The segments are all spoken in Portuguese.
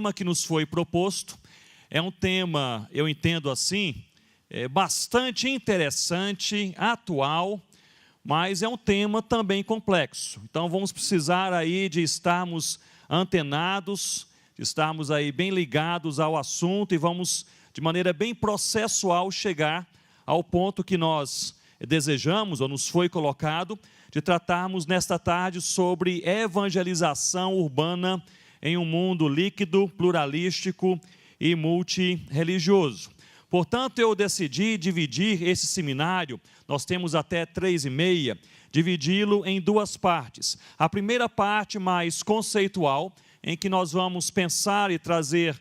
tema que nos foi proposto é um tema, eu entendo assim, bastante interessante, atual, mas é um tema também complexo. Então vamos precisar aí de estarmos antenados, de estarmos aí bem ligados ao assunto e vamos, de maneira bem processual, chegar ao ponto que nós desejamos, ou nos foi colocado, de tratarmos nesta tarde sobre evangelização urbana em um mundo líquido, pluralístico e multirreligioso. Portanto, eu decidi dividir esse seminário, nós temos até 3h30, dividi-lo em duas partes. A primeira parte mais conceitual, em que nós vamos pensar e trazer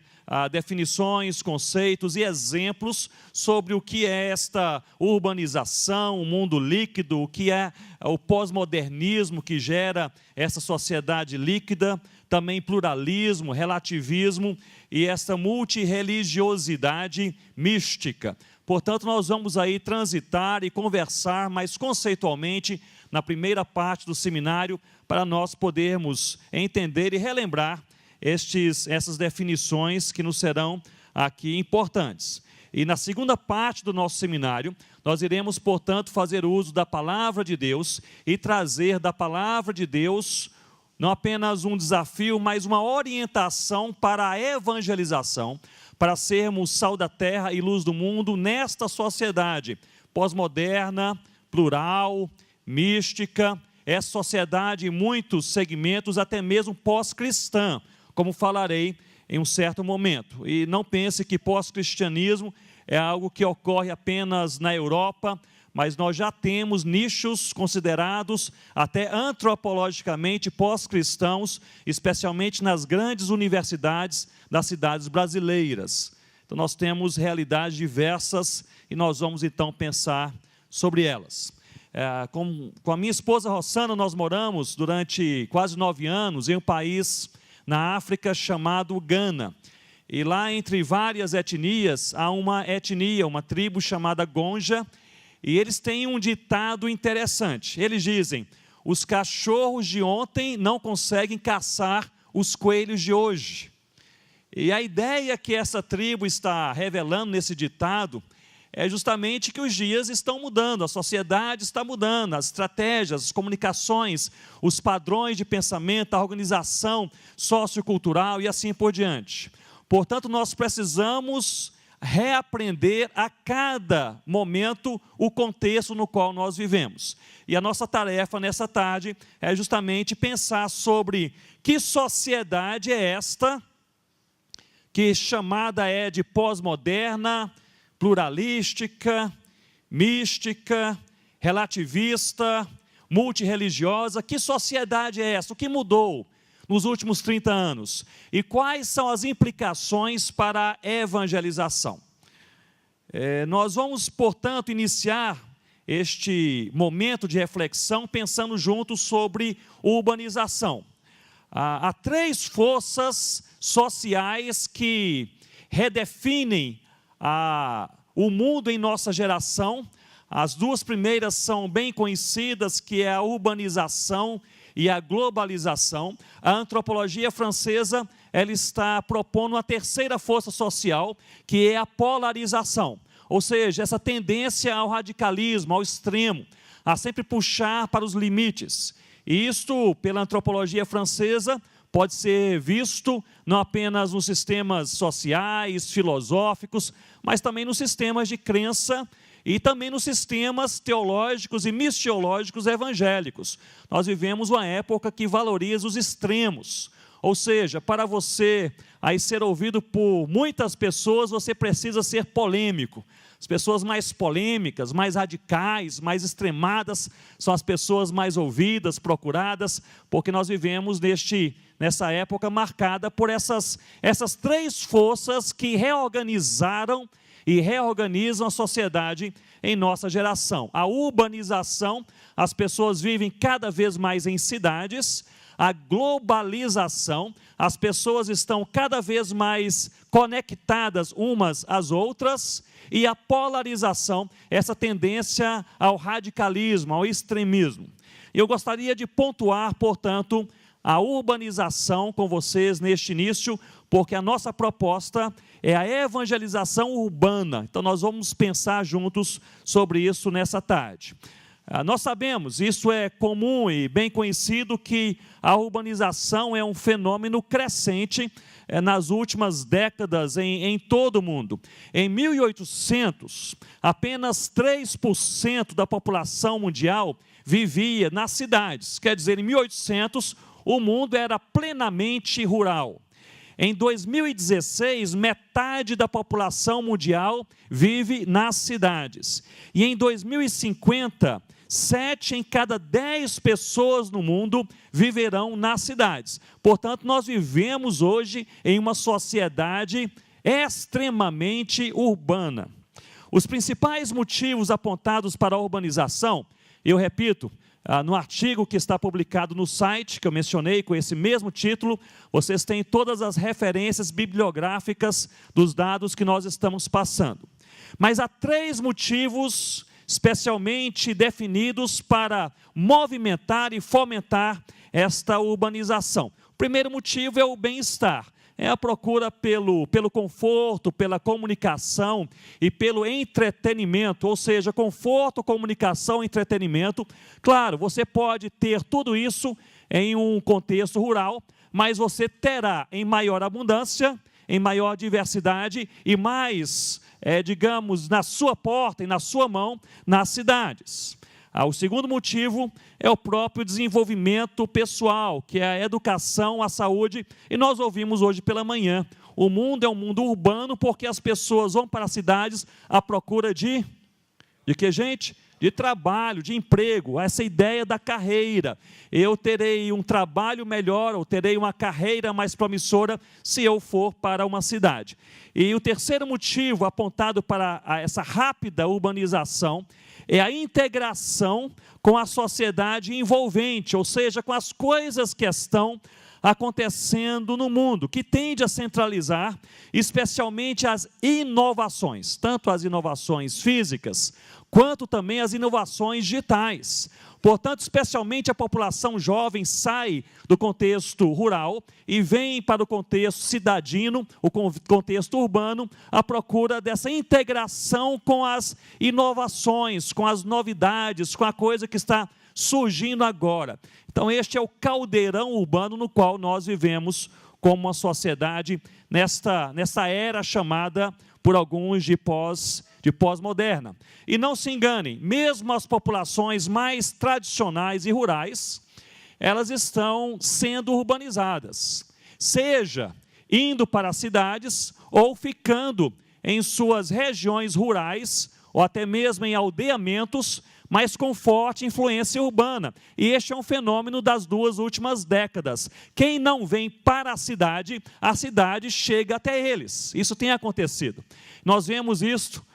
definições, conceitos e exemplos sobre o que é esta urbanização, o mundo líquido, o que é o pós-modernismo que gera essa sociedade líquida, também pluralismo, relativismo e essa multirreligiosidade mística. Portanto, nós vamos aí transitar e conversar mais conceitualmente na primeira parte do seminário para nós podermos entender e relembrar essas definições que nos serão aqui importantes. E na segunda parte do nosso seminário, nós iremos, portanto, fazer uso da palavra de Deus e trazer da palavra de Deus não apenas um desafio, mas uma orientação para a evangelização, para sermos sal da terra e luz do mundo nesta sociedade pós-moderna, plural, mística, essa sociedade em muitos segmentos, até mesmo pós-cristã, como falarei em um certo momento. E não pense que pós-cristianismo é algo que ocorre apenas na Europa, mas nós já temos nichos considerados até antropologicamente pós-cristãos, especialmente nas grandes universidades das cidades brasileiras. Então nós temos realidades diversas e nós vamos então pensar sobre elas. Com a minha esposa Rossana, nós moramos durante quase 9 anos em um país na África chamado Gana. E lá, entre várias etnias, há uma etnia, uma tribo chamada Gonja, e eles têm um ditado interessante. Eles dizem: os cachorros de ontem não conseguem caçar os coelhos de hoje. E a ideia que essa tribo está revelando nesse ditado é justamente que os dias estão mudando, a sociedade está mudando, as estratégias, as comunicações, os padrões de pensamento, a organização sociocultural e assim por diante. Portanto, nós precisamos reaprender a cada momento o contexto no qual nós vivemos. E a nossa tarefa nessa tarde é justamente pensar sobre que sociedade é esta, que chamada é de pós-moderna, pluralística, mística, relativista, multirreligiosa. Que sociedade é essa? O que mudou nos últimos 30 anos? E quais são as implicações para a evangelização? Nós vamos, portanto, iniciar este momento de reflexão pensando juntos sobre urbanização. Há 3 forças sociais que redefinem o mundo em nossa geração. As 2 primeiras são bem conhecidas, que é a urbanização e a globalização. A antropologia francesa, ela está propondo uma 3ª força social, que é a polarização, ou seja, essa tendência ao radicalismo, ao extremo, a sempre puxar para os limites. E isto, pela antropologia francesa, pode ser visto não apenas nos sistemas sociais, filosóficos, mas também nos sistemas de crença e também nos sistemas teológicos e mistiológicos evangélicos. Nós vivemos uma época que valoriza os extremos, ou seja, para você aí ser ouvido por muitas pessoas, você precisa ser polêmico. As pessoas mais polêmicas, mais radicais, mais extremadas, são as pessoas mais ouvidas, procuradas, porque nós vivemos nessa época marcada por essas 3 forças que reorganizaram e reorganizam a sociedade em nossa geração. A urbanização, as pessoas vivem cada vez mais em cidades. A globalização, as pessoas estão cada vez mais conectadas umas às outras. E a polarização, essa tendência ao radicalismo, ao extremismo. Eu gostaria de pontuar, portanto, a urbanização com vocês neste início, porque a nossa proposta é a evangelização urbana. Então nós vamos pensar juntos sobre isso nessa tarde. Nós sabemos, isso é comum e bem conhecido, que a urbanização é um fenômeno crescente nas últimas décadas em todo o mundo. Em 1800, apenas 3% da população mundial vivia nas cidades. Quer dizer, em 1800, o mundo era plenamente rural. Em 2016, metade da população mundial vive nas cidades. E em 2050, 7 em cada 10 pessoas no mundo viverão nas cidades. Portanto, nós vivemos hoje em uma sociedade extremamente urbana. Os principais motivos apontados para a urbanização, eu repito, no artigo que está publicado no site, que eu mencionei com esse mesmo título, vocês têm todas as referências bibliográficas dos dados que nós estamos passando. Mas há 3 motivos especialmente definidos para movimentar e fomentar esta urbanização. O primeiro motivo é o bem-estar. É a procura pelo conforto, pela comunicação e pelo entretenimento, ou seja, conforto, comunicação, entretenimento. Claro, você pode ter tudo isso em um contexto rural, mas você terá em maior abundância, em maior diversidade e mais, digamos, na sua porta e na sua mão, nas cidades. O segundo motivo é o próprio desenvolvimento pessoal, que é a educação, a saúde, e nós ouvimos hoje pela manhã. O mundo é um mundo urbano porque as pessoas vão para as cidades à procura de que, gente? De trabalho, de emprego, essa ideia da carreira. Eu terei um trabalho melhor, ou terei uma carreira mais promissora se eu for para uma cidade. E o terceiro motivo apontado para essa rápida urbanização é a integração com a sociedade envolvente, ou seja, com as coisas que estão acontecendo no mundo, que tende a centralizar especialmente as inovações, tanto as inovações físicas, quanto também as inovações digitais. Portanto, especialmente a população jovem sai do contexto rural e vem para o contexto cidadino, o contexto urbano, à procura dessa integração com as inovações, com as novidades, com a coisa que está surgindo agora. Então, este é o caldeirão urbano no qual nós vivemos como uma sociedade nessa era chamada por alguns de pós-moderna. E não se enganem, mesmo as populações mais tradicionais e rurais, elas estão sendo urbanizadas, seja indo para as cidades ou ficando em suas regiões rurais, ou até mesmo em aldeamentos, mas com forte influência urbana. E este é um fenômeno das 2 últimas décadas. Quem não vem para a cidade chega até eles. Isso tem acontecido. Nós vemos isso,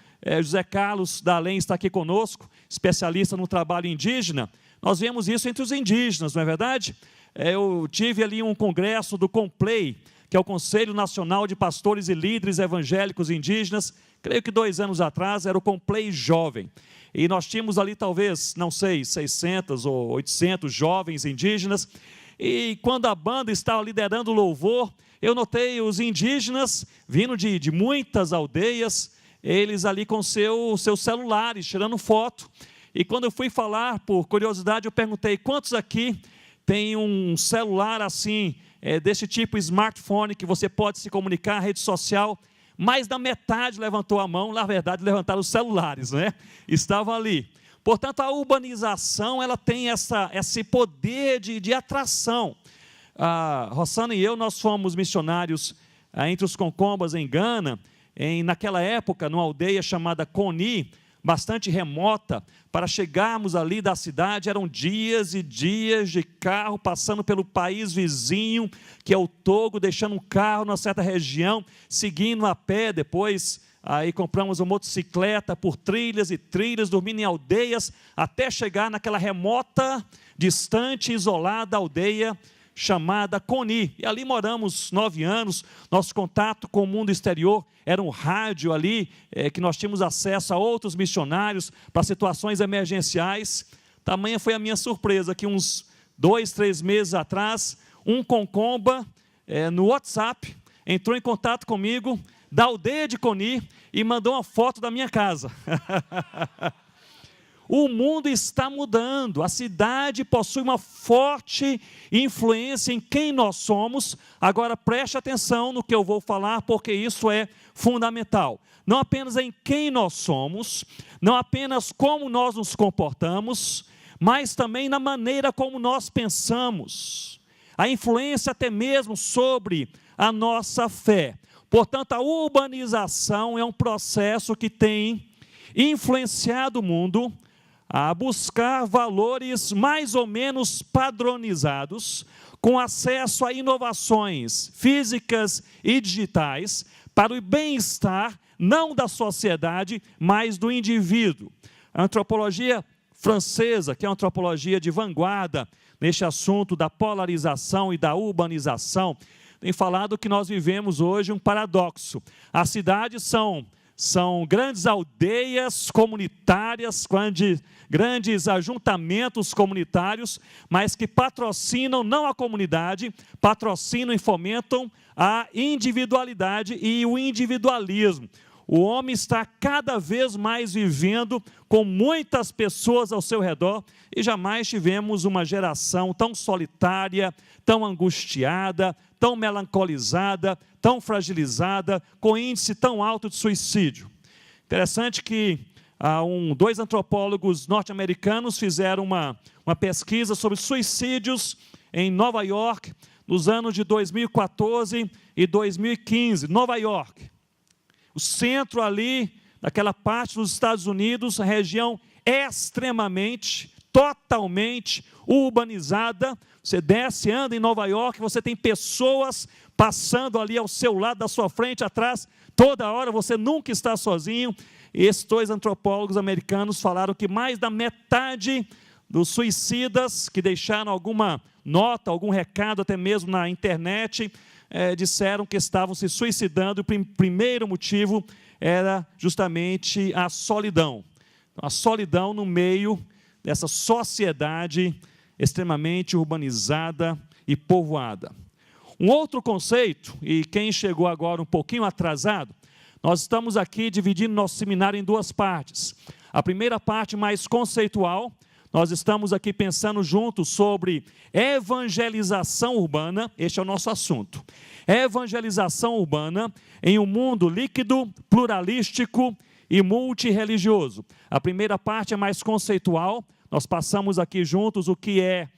José Carlos da Além está aqui conosco, especialista no trabalho indígena. Nós vemos isso entre os indígenas, não é verdade? Eu tive ali um congresso do CONPLEI, que é o Conselho Nacional de Pastores e Líderes Evangélicos Indígenas. Creio que 2 anos atrás era o CONPLEI Jovem. E nós tínhamos ali talvez, não sei, 600 ou 800 jovens indígenas. E quando a banda estava liderando o louvor, eu notei os indígenas vindo de muitas aldeias, eles ali com seus celulares, tirando foto. E quando eu fui falar, por curiosidade, eu perguntei, quantos aqui tem um celular assim, desse tipo smartphone, que você pode se comunicar, rede social? Mais da metade levantou a mão, na verdade levantaram os celulares, né? Estavam ali. Portanto, a urbanização, ela tem esse poder de atração. A Rossana e eu, nós fomos missionários entre os Concombas em Gana, naquela época, numa aldeia chamada Coni, bastante remota. Para chegarmos ali da cidade, eram dias e dias de carro, passando pelo país vizinho, que é o Togo, deixando um carro numa certa região, seguindo a pé. Depois, aí compramos uma motocicleta por trilhas e trilhas, dormindo em aldeias, até chegar naquela remota, distante, isolada aldeia chamada Coni. E ali moramos 9 anos, nosso contato com o mundo exterior era um rádio ali, que nós tínhamos acesso a outros missionários para situações emergenciais. Tamanha foi a minha surpresa que uns 2, 3 meses atrás, um concomba no WhatsApp, entrou em contato comigo, da aldeia de Coni, e mandou uma foto da minha casa. O mundo está mudando, a cidade possui uma forte influência em quem nós somos. Agora preste atenção no que eu vou falar, porque isso é fundamental. Não apenas em quem nós somos, não apenas como nós nos comportamos, mas também na maneira como nós pensamos. A influência até mesmo sobre a nossa fé. Portanto, a urbanização é um processo que tem influenciado o mundo a buscar valores mais ou menos padronizados, com acesso a inovações físicas e digitais, para o bem-estar, não da sociedade, mas do indivíduo. A antropologia francesa, que é uma antropologia de vanguarda, neste assunto da polarização e da urbanização, tem falado que nós vivemos hoje um paradoxo. As cidades são grandes aldeias comunitárias, grandes ajuntamentos comunitários, mas que patrocinam não a comunidade, patrocinam e fomentam a individualidade e o individualismo. O homem está cada vez mais vivendo com muitas pessoas ao seu redor e jamais tivemos uma geração tão solitária, tão angustiada, tão melancolizada, tão fragilizada, com índice tão alto de suicídio. Interessante que dois antropólogos norte-americanos fizeram uma pesquisa sobre suicídios em Nova York, nos anos de 2014 e 2015. Nova York, o centro ali, naquela parte dos Estados Unidos, a região extremamente, totalmente urbanizada. Você desce, anda em Nova York, você tem pessoas passando ali ao seu lado, da sua frente, atrás, toda hora, você nunca está sozinho. E esses dois antropólogos americanos falaram que mais da metade dos suicidas que deixaram alguma nota, algum recado, até mesmo na internet, disseram que estavam se suicidando. O primeiro motivo era justamente a solidão. A solidão no meio dessa sociedade extremamente urbanizada e povoada. Um outro conceito, e quem chegou agora um pouquinho atrasado, nós estamos aqui dividindo nosso seminário em duas partes. A primeira parte mais conceitual, nós estamos aqui pensando juntos sobre evangelização urbana, este é o nosso assunto. Evangelização urbana em um mundo líquido, pluralístico e multirreligioso. A primeira parte é mais conceitual, nós passamos aqui juntos o que é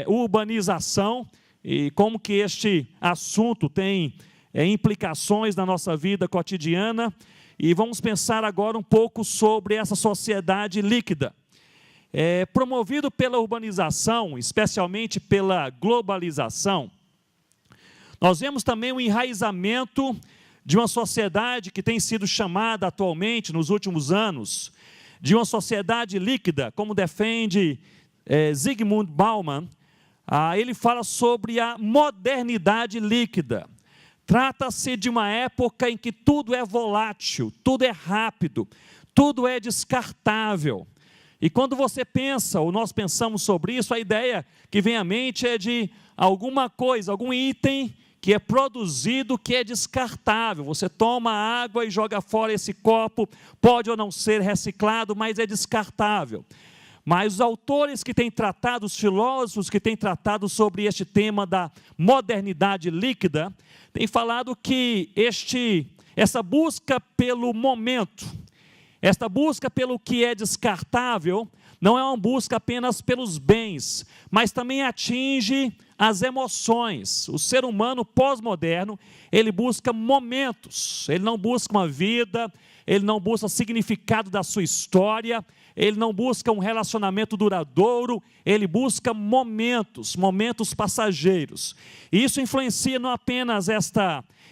urbanização e como que este assunto tem implicações na nossa vida cotidiana. E vamos pensar agora um pouco sobre essa sociedade líquida. Promovido pela urbanização, especialmente pela globalização, nós vemos também o enraizamento de uma sociedade que tem sido chamada atualmente, nos últimos anos, de uma sociedade líquida, como defende Zygmunt Bauman. Ele fala sobre a modernidade líquida. Trata-se de uma época em que tudo é volátil, tudo é rápido, tudo é descartável. E quando você pensa, ou nós pensamos sobre isso, a ideia que vem à mente é de alguma coisa, algum item que é produzido, que é descartável. Você toma água e joga fora esse copo, pode ou não ser reciclado, mas é descartável. Mas os autores que têm tratado, os filósofos que têm tratado sobre este tema da modernidade líquida, têm falado que essa busca pelo momento, esta busca pelo que é descartável, não é uma busca apenas pelos bens, mas também atinge as emoções. O ser humano pós-moderno, ele busca momentos, ele não busca uma vida, ele não busca significado da sua história, ele não busca um relacionamento duradouro, ele busca momentos passageiros. E isso influencia não apenas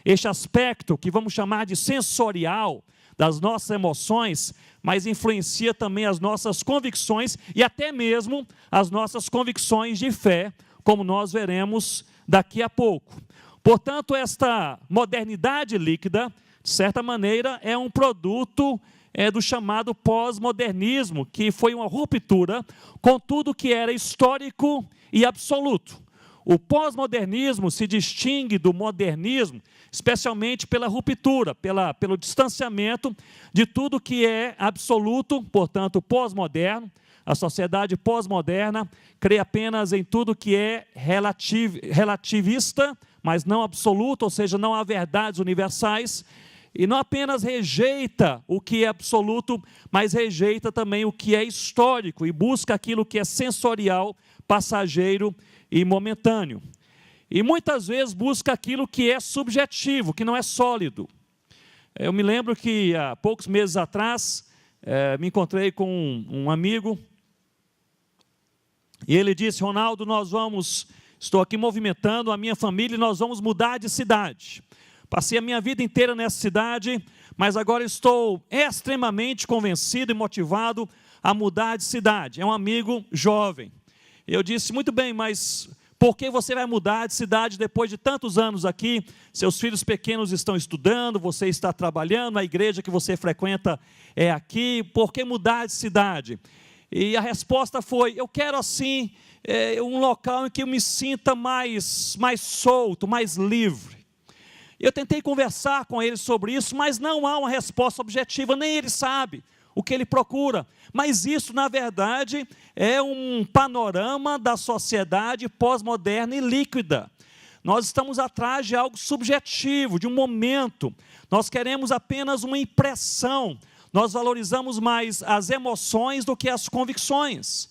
este aspecto que vamos chamar de sensorial das nossas emoções, mas influencia também as nossas convicções e até mesmo as nossas convicções de fé, como nós veremos daqui a pouco. Portanto, esta modernidade líquida, de certa maneira, é um produto do chamado pós-modernismo, que foi uma ruptura com tudo que era histórico e absoluto. O pós-modernismo se distingue do modernismo, especialmente pela ruptura, pelo distanciamento de tudo que é absoluto, portanto, pós-moderno. A sociedade pós-moderna crê apenas em tudo que é relativista, mas não absoluto, ou seja, não há verdades universais, e não apenas rejeita o que é absoluto, mas rejeita também o que é histórico, e busca aquilo que é sensorial, passageiro e momentâneo. E muitas vezes busca aquilo que é subjetivo, que não é sólido. Eu me lembro que há poucos meses atrás, me encontrei com um amigo, e ele disse: Ronaldo, estou aqui movimentando a minha família e nós vamos mudar de cidade. Passei a minha vida inteira nessa cidade, mas agora estou extremamente convencido e motivado a mudar de cidade. É um amigo jovem. Eu disse: muito bem, mas por que você vai mudar de cidade depois de tantos anos aqui? Seus filhos pequenos estão estudando, você está trabalhando, a igreja que você frequenta é aqui, por que mudar de cidade? E a resposta foi: eu quero assim, um local em que eu me sinta mais solto, mais livre. Eu tentei conversar com ele sobre isso, mas não há uma resposta objetiva, nem ele sabe o que ele procura. Mas isso, na verdade, é um panorama da sociedade pós-moderna e líquida. Nós estamos atrás de algo subjetivo, de um momento. Nós queremos apenas uma impressão. Nós valorizamos mais as emoções do que as convicções.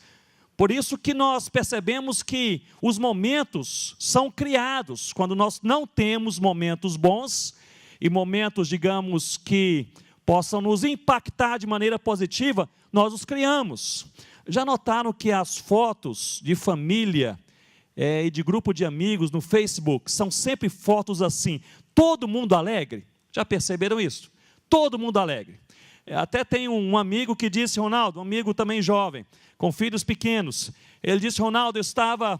Por isso que nós percebemos que os momentos são criados. Quando nós não temos momentos bons e momentos, digamos, que possam nos impactar de maneira positiva, nós os criamos. Já notaram que as fotos de família e de grupo de amigos no Facebook são sempre fotos assim, todo mundo alegre? Já perceberam isso? Todo mundo alegre. Até tem um amigo que disse, Ronaldo, um amigo também jovem, com filhos pequenos, ele disse: Ronaldo, eu estava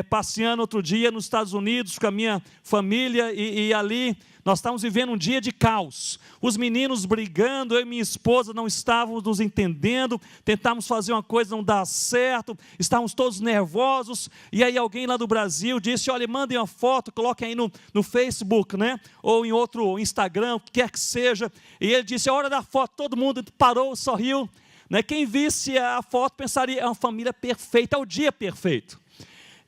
passeando outro dia nos Estados Unidos com a minha família e ali nós estávamos vivendo um dia de caos, os meninos brigando, eu e minha esposa não estávamos nos entendendo, tentávamos fazer uma coisa, não dá certo, estávamos todos nervosos, e aí alguém lá do Brasil disse: olha, mandem uma foto, coloquem aí no Facebook, né? Ou em outro Instagram, o que quer que seja, e ele disse: a hora da foto, todo mundo parou, sorriu, né? Quem visse a foto pensaria: é uma família perfeita, é o dia perfeito.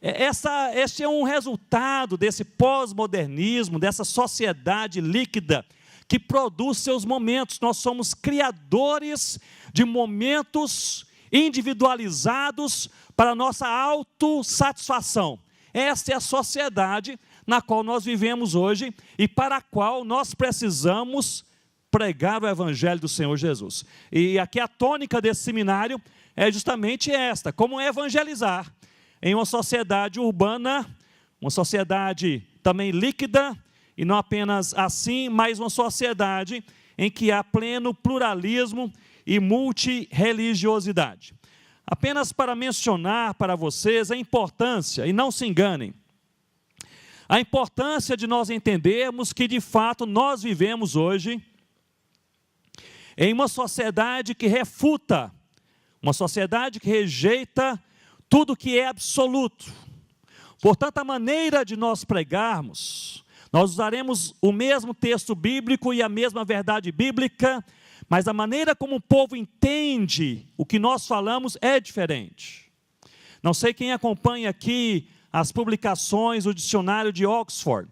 Este é um resultado desse pós-modernismo, dessa sociedade líquida que produz seus momentos. Nós somos criadores de momentos individualizados para a nossa autossatisfação. Esta é a sociedade na qual nós vivemos hoje e para a qual nós precisamos pregar o Evangelho do Senhor Jesus. E aqui a tônica desse seminário é justamente esta: como evangelizar em uma sociedade urbana, uma sociedade também líquida, e não apenas assim, mas uma sociedade em que há pleno pluralismo e multirreligiosidade. Apenas para mencionar para vocês a importância, e não se enganem, a importância de nós entendermos que de fato nós vivemos hoje em uma sociedade que refuta, uma sociedade que rejeita tudo que é absoluto. Portanto, a maneira de nós pregarmos, nós usaremos o mesmo texto bíblico e a mesma verdade bíblica, mas a maneira como o povo entende o que nós falamos é diferente. Não sei quem acompanha aqui as publicações, o dicionário de Oxford,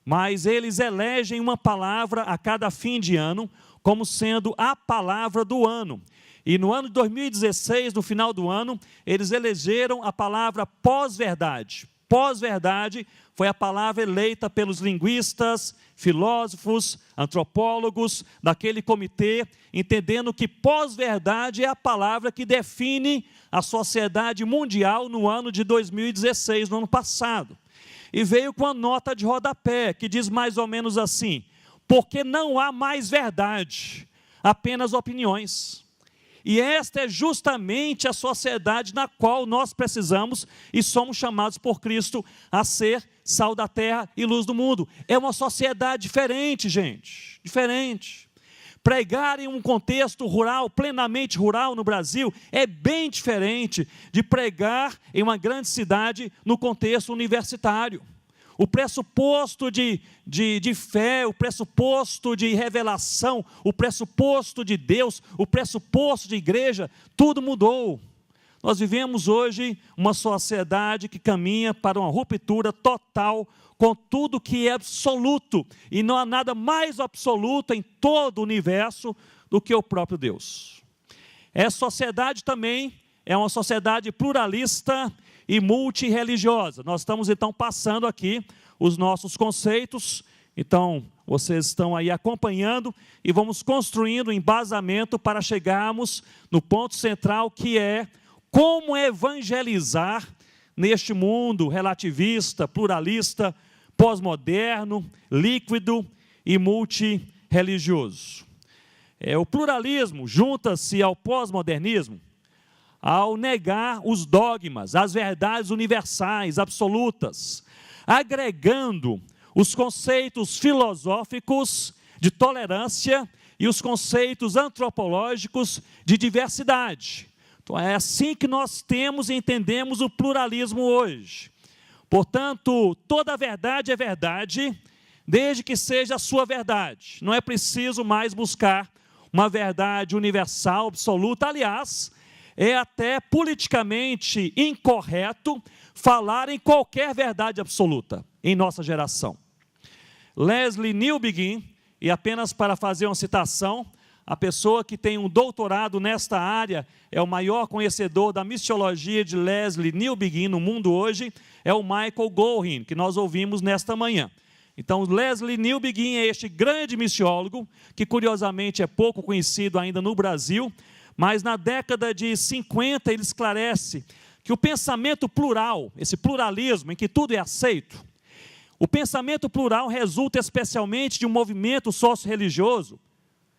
mas eles elegem uma palavra a cada fim de ano como sendo a palavra do ano. E no ano de 2016, no final do ano, eles elegeram a palavra pós-verdade. Pós-verdade foi a palavra eleita pelos linguistas, filósofos, antropólogos daquele comitê, entendendo que pós-verdade é a palavra que define a sociedade mundial no ano de 2016, no ano passado. E veio com a nota de rodapé, que diz mais ou menos assim: porque não há mais verdade, apenas opiniões. E esta é justamente a sociedade na qual nós precisamos e somos chamados por Cristo a ser sal da terra e luz do mundo. É uma sociedade diferente, gente, diferente. Pregar em um contexto rural, plenamente rural no Brasil, é bem diferente de pregar em uma grande cidade no contexto universitário. O pressuposto de fé, o pressuposto de revelação, o pressuposto de Deus, o pressuposto de igreja, tudo mudou. Nós vivemos hoje uma sociedade que caminha para uma ruptura total com tudo que é absoluto, e não há nada mais absoluto em todo o universo do que o próprio Deus. Essa sociedade também é uma sociedade pluralista e multirreligiosa. Nós estamos então passando aqui os nossos conceitos, então vocês estão aí acompanhando e vamos construindo um embasamento para chegarmos no ponto central, que é como evangelizar neste mundo relativista, pluralista, pós-moderno, líquido e multirreligioso. O pluralismo junta-se ao pós-modernismo ao negar os dogmas, as verdades universais, absolutas, agregando os conceitos filosóficos de tolerância e os conceitos antropológicos de diversidade. Então, é assim que nós temos e entendemos o pluralismo hoje. Portanto, toda verdade é verdade, desde que seja a sua verdade. Não é preciso mais buscar uma verdade universal, absoluta. Aliás, é até politicamente incorreto falar em qualquer verdade absoluta em nossa geração. Lesslie Newbigin, e apenas para fazer uma citação, a pessoa que tem um doutorado nesta área, é o maior conhecedor da missiologia de Lesslie Newbigin no mundo hoje, é o Michael Gorin, que nós ouvimos nesta manhã. Então, Lesslie Newbigin é este grande missiólogo, que curiosamente é pouco conhecido ainda no Brasil, mas na década de 50 ele esclarece que o pensamento plural, esse pluralismo em que tudo é aceito, o pensamento plural resulta especialmente de um movimento socio-religioso,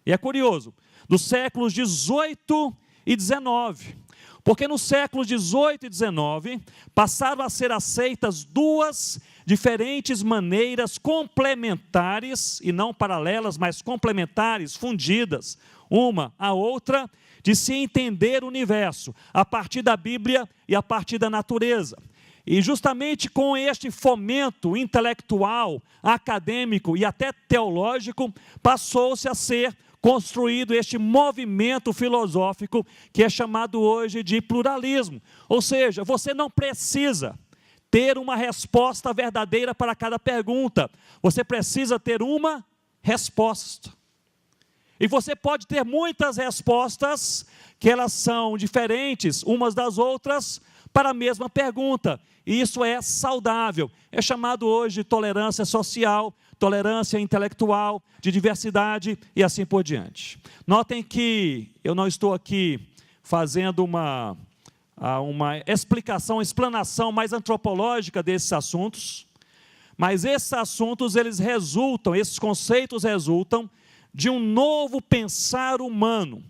e é curioso, dos séculos 18 e 19, porque nos séculos 18 e 19 passaram a ser aceitas duas diferentes maneiras complementares, e não paralelas, mas complementares, fundidas, uma à outra, de se entender o universo, a partir da Bíblia e a partir da natureza. E justamente com este fomento intelectual, acadêmico e até teológico, passou-se a ser construído este movimento filosófico que é chamado hoje de pluralismo. Ou seja, você não precisa ter uma resposta verdadeira para cada pergunta, você precisa ter uma resposta. E você pode ter muitas respostas, que elas são diferentes umas das outras, para a mesma pergunta. E isso é saudável. É chamado hoje de tolerância social, tolerância intelectual, de diversidade e assim por diante. Notem que eu não estou aqui fazendo uma explanação mais antropológica desses assuntos, mas esses assuntos, esses conceitos resultam de um novo pensar humano,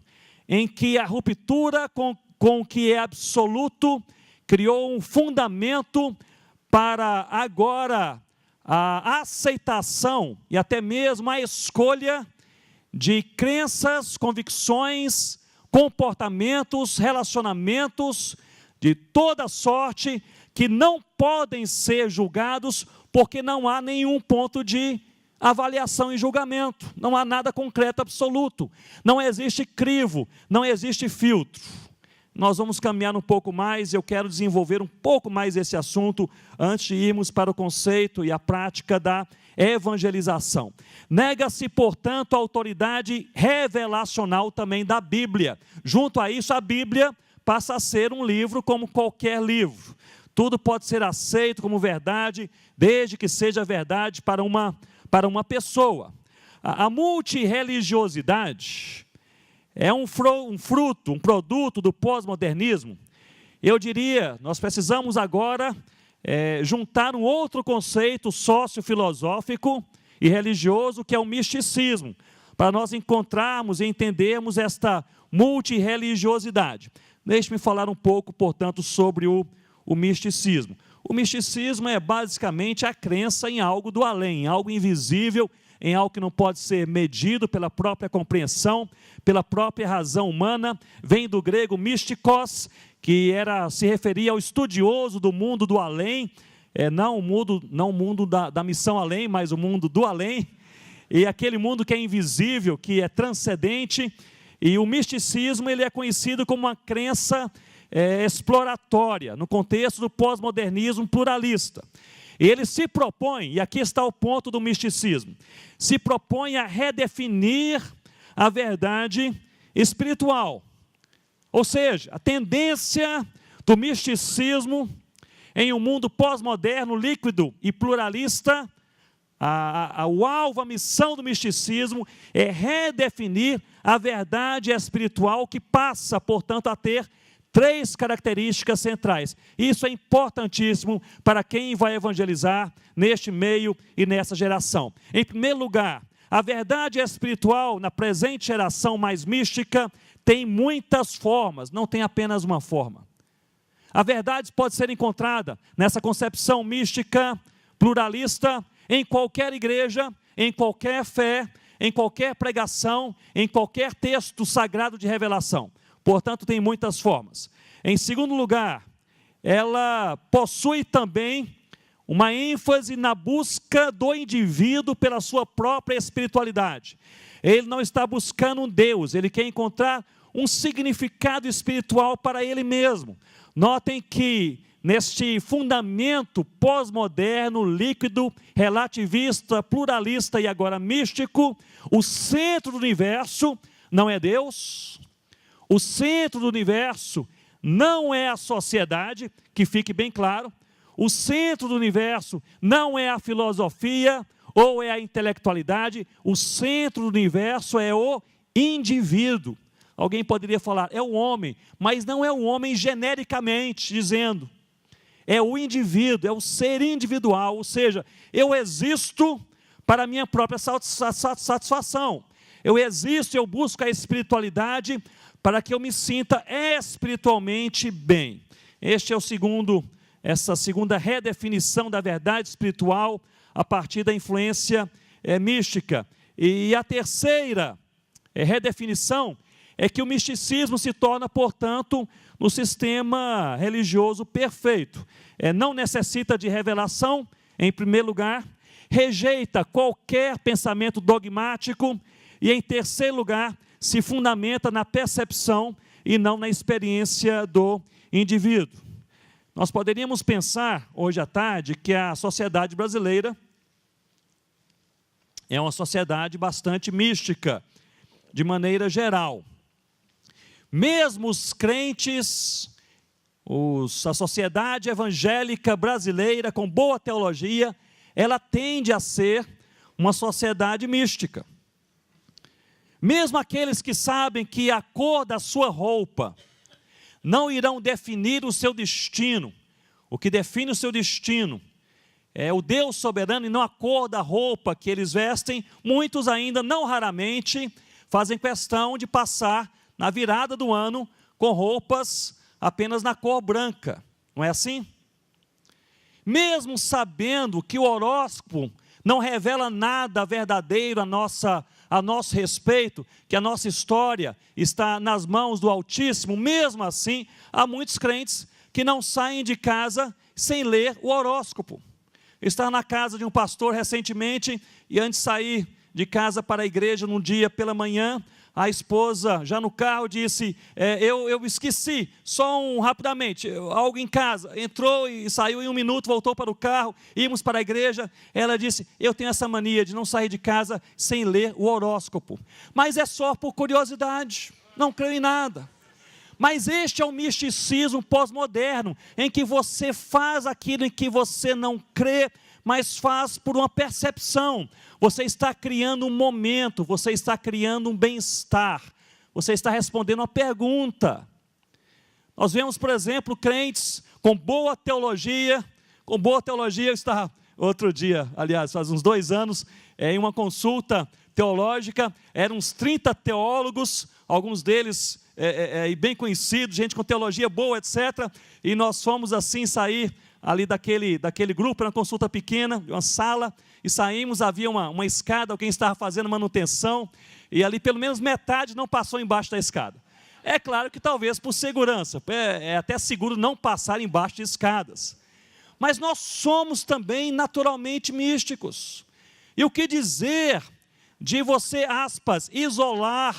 em que a ruptura com o que é absoluto criou um fundamento para agora a aceitação e até mesmo a escolha de crenças, convicções, comportamentos, relacionamentos de toda sorte que não podem ser julgados porque não há nenhum ponto de avaliação e julgamento, não há nada concreto absoluto, não existe crivo, não existe filtro. Nós vamos caminhar um pouco mais, eu quero desenvolver um pouco mais esse assunto antes de irmos para o conceito e a prática da evangelização. Nega-se, portanto, a autoridade revelacional também da Bíblia. Junto a isso, a Bíblia passa a ser um livro como qualquer livro. Tudo pode ser aceito como verdade, desde que seja verdade para uma pessoa. A multirreligiosidade é um fruto, um produto do pós-modernismo. Eu diria, nós precisamos agora juntar um outro conceito sócio-filosófico e religioso, que é o misticismo, para nós encontrarmos e entendermos esta multirreligiosidade. Deixe-me falar um pouco, portanto, sobre o misticismo. O misticismo é basicamente a crença em algo do além, em algo invisível, em algo que não pode ser medido pela própria compreensão, pela própria razão humana. Vem do grego mystikos, que se referia ao estudioso do mundo do além, não o mundo da missão além, mas o mundo do além, e aquele mundo que é invisível, que é transcendente. E o misticismo, ele é conhecido como uma crença exploratória, no contexto do pós-modernismo pluralista. Ele se propõe, e aqui está o ponto do misticismo, se propõe a redefinir a verdade espiritual. Ou seja, a tendência do misticismo em um mundo pós-moderno, líquido e pluralista, o alvo, a missão do misticismo é redefinir a verdade espiritual, que passa, portanto, a ter 3 características centrais. Isso é importantíssimo para quem vai evangelizar neste meio e nessa geração. Em primeiro lugar, a verdade espiritual na presente geração mais mística tem muitas formas, não tem apenas uma forma. A verdade pode ser encontrada nessa concepção mística, pluralista, em qualquer igreja, em qualquer fé, em qualquer pregação, em qualquer texto sagrado de revelação. Portanto, tem muitas formas. Em segundo lugar, ela possui também uma ênfase na busca do indivíduo pela sua própria espiritualidade. Ele não está buscando um Deus, ele quer encontrar um significado espiritual para ele mesmo. Notem que neste fundamento pós-moderno, líquido, relativista, pluralista e agora místico, o centro do universo não é Deus, o centro do universo não é a sociedade, que fique bem claro, o centro do universo não é a filosofia ou é a intelectualidade, o centro do universo é o indivíduo. Alguém poderia falar, é o homem, mas não é o homem genericamente dizendo. É o indivíduo, é o ser individual, ou seja, eu existo para a minha própria satisfação. Eu existo, eu busco a espiritualidade para que eu me sinta espiritualmente bem. Essa segunda redefinição da verdade espiritual a partir da influência mística. E a terceira redefinição é que o misticismo se torna, portanto, no sistema religioso perfeito. Não necessita de revelação, em primeiro lugar, rejeita qualquer pensamento dogmático e, em terceiro lugar, se fundamenta na percepção e não na experiência do indivíduo. Nós poderíamos pensar, hoje à tarde, que a sociedade brasileira é uma sociedade bastante mística, de maneira geral. Mesmo os crentes, a sociedade evangélica brasileira com boa teologia, ela tende a ser uma sociedade mística. Mesmo aqueles que sabem que a cor da sua roupa não irão definir o seu destino, o que define o seu destino é o Deus soberano e não a cor da roupa que eles vestem, muitos ainda, não raramente, fazem questão de passar na virada do ano com roupas apenas na cor branca, não é assim? Mesmo sabendo que o horóscopo não revela nada verdadeiro a nosso respeito, que a nossa história está nas mãos do Altíssimo, mesmo assim, há muitos crentes que não saem de casa sem ler o horóscopo. Estava na casa de um pastor recentemente, e antes de sair de casa para a igreja num dia pela manhã, a esposa, já no carro, disse, eu esqueci, rapidamente, algo em casa, entrou e saiu em 1 minuto, voltou para o carro, íamos para a igreja, ela disse, eu tenho essa mania de não sair de casa sem ler o horóscopo, mas é só por curiosidade, não creio em nada. Mas este é o misticismo pós-moderno, em que você faz aquilo em que você não crê, mas faz por uma percepção. Você está criando um momento, você está criando um bem-estar, você está respondendo uma pergunta. Nós vemos, por exemplo, crentes com boa teologia, eu estava outro dia, aliás, faz uns 2 anos, em uma consulta teológica, eram uns 30 teólogos, alguns deles bem conhecidos, gente com teologia boa, etc. E nós fomos assim sair ali daquele grupo, era uma consulta pequena, uma sala, e saímos, havia uma escada, alguém estava fazendo manutenção, e ali pelo menos metade não passou embaixo da escada. É claro que talvez por segurança, é até seguro não passar embaixo de escadas. Mas nós somos também naturalmente místicos. E o que dizer de você, aspas, isolar,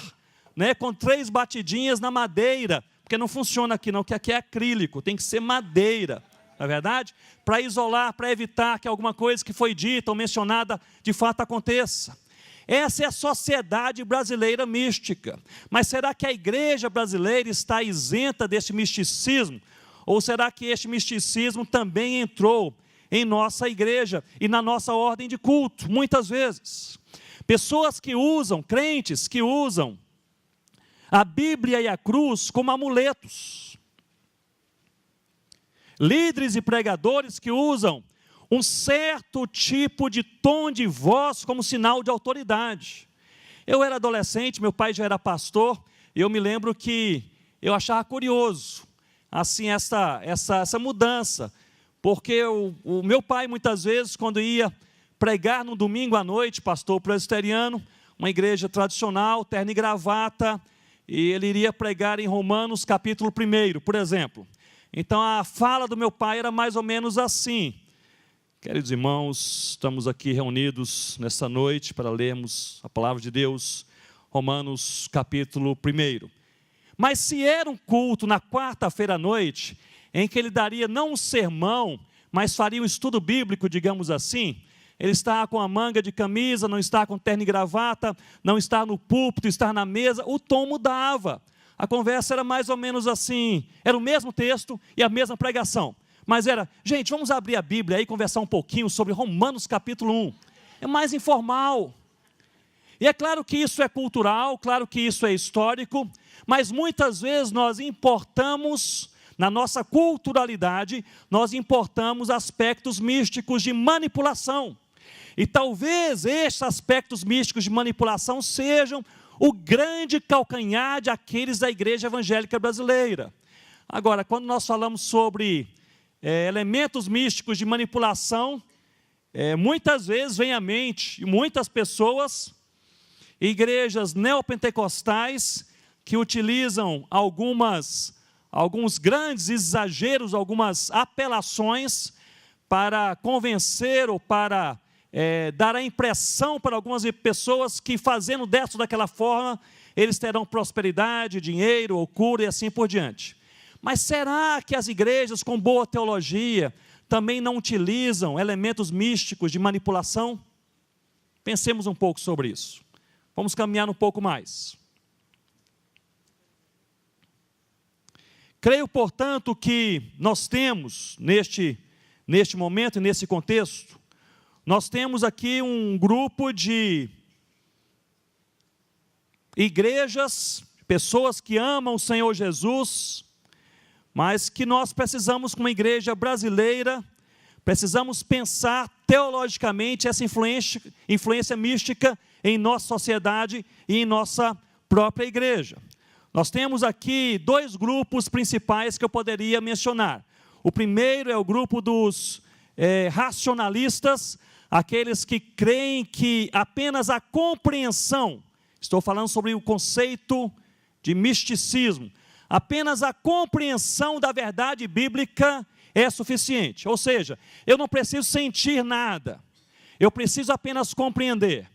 né, com 3 batidinhas na madeira, porque não funciona aqui não, que aqui é acrílico, tem que ser madeira, não é verdade? Para isolar, para evitar que alguma coisa que foi dita ou mencionada de fato aconteça. Essa é a sociedade brasileira mística. Mas será que a igreja brasileira está isenta desse misticismo? Ou será que este misticismo também entrou em nossa igreja e na nossa ordem de culto? Muitas vezes. Pessoas que usam, crentes que usam a Bíblia e a cruz como amuletos. Líderes e pregadores que usam um certo tipo de tom de voz como sinal de autoridade. Eu era adolescente, meu pai já era pastor, e eu me lembro que eu achava curioso, assim, essa mudança, porque o meu pai, muitas vezes, quando ia pregar no domingo à noite, pastor presbiteriano, uma igreja tradicional, terno e gravata, e ele iria pregar em Romanos capítulo 1, por exemplo. Então a fala do meu pai era mais ou menos assim: queridos irmãos, estamos aqui reunidos nessa noite para lermos a palavra de Deus, Romanos capítulo 1. Mas se era um culto na quarta-feira à noite, em que ele daria não um sermão, mas faria um estudo bíblico, digamos assim, ele está com a manga de camisa, não está com terno e gravata, não está no púlpito, está na mesa, o tom mudava. A conversa era mais ou menos assim, era o mesmo texto e a mesma pregação. Mas era, gente, vamos abrir a Bíblia e conversar um pouquinho sobre Romanos capítulo 1. É mais informal. E é claro que isso é cultural, claro que isso é histórico, mas muitas vezes nós importamos, na nossa culturalidade, nós importamos aspectos místicos de manipulação. E talvez estes aspectos místicos de manipulação sejam o grande calcanhar de aqueles da igreja evangélica brasileira. Agora, quando nós falamos sobre elementos místicos de manipulação, muitas vezes vem à mente, e muitas pessoas, igrejas neopentecostais, que utilizam alguns grandes exageros, algumas apelações, para convencer ou para dar a impressão para algumas pessoas que fazendo dessa ou daquela forma, eles terão prosperidade, dinheiro ou cura e assim por diante. Mas será que as igrejas com boa teologia também não utilizam elementos místicos de manipulação? Pensemos um pouco sobre isso. Vamos caminhar um pouco mais. Creio, portanto, que nós temos, neste momento e nesse contexto, nós temos aqui um grupo de igrejas, pessoas que amam o Senhor Jesus, mas que nós precisamos, como igreja brasileira, precisamos pensar teologicamente essa influência mística em nossa sociedade e em nossa própria igreja. Nós temos aqui 2 grupos principais que eu poderia mencionar. O primeiro é o grupo dos racionalistas, aqueles que creem que apenas a compreensão, estou falando sobre o conceito de misticismo, apenas a compreensão da verdade bíblica é suficiente. Ou seja, eu não preciso sentir nada, eu preciso apenas compreender.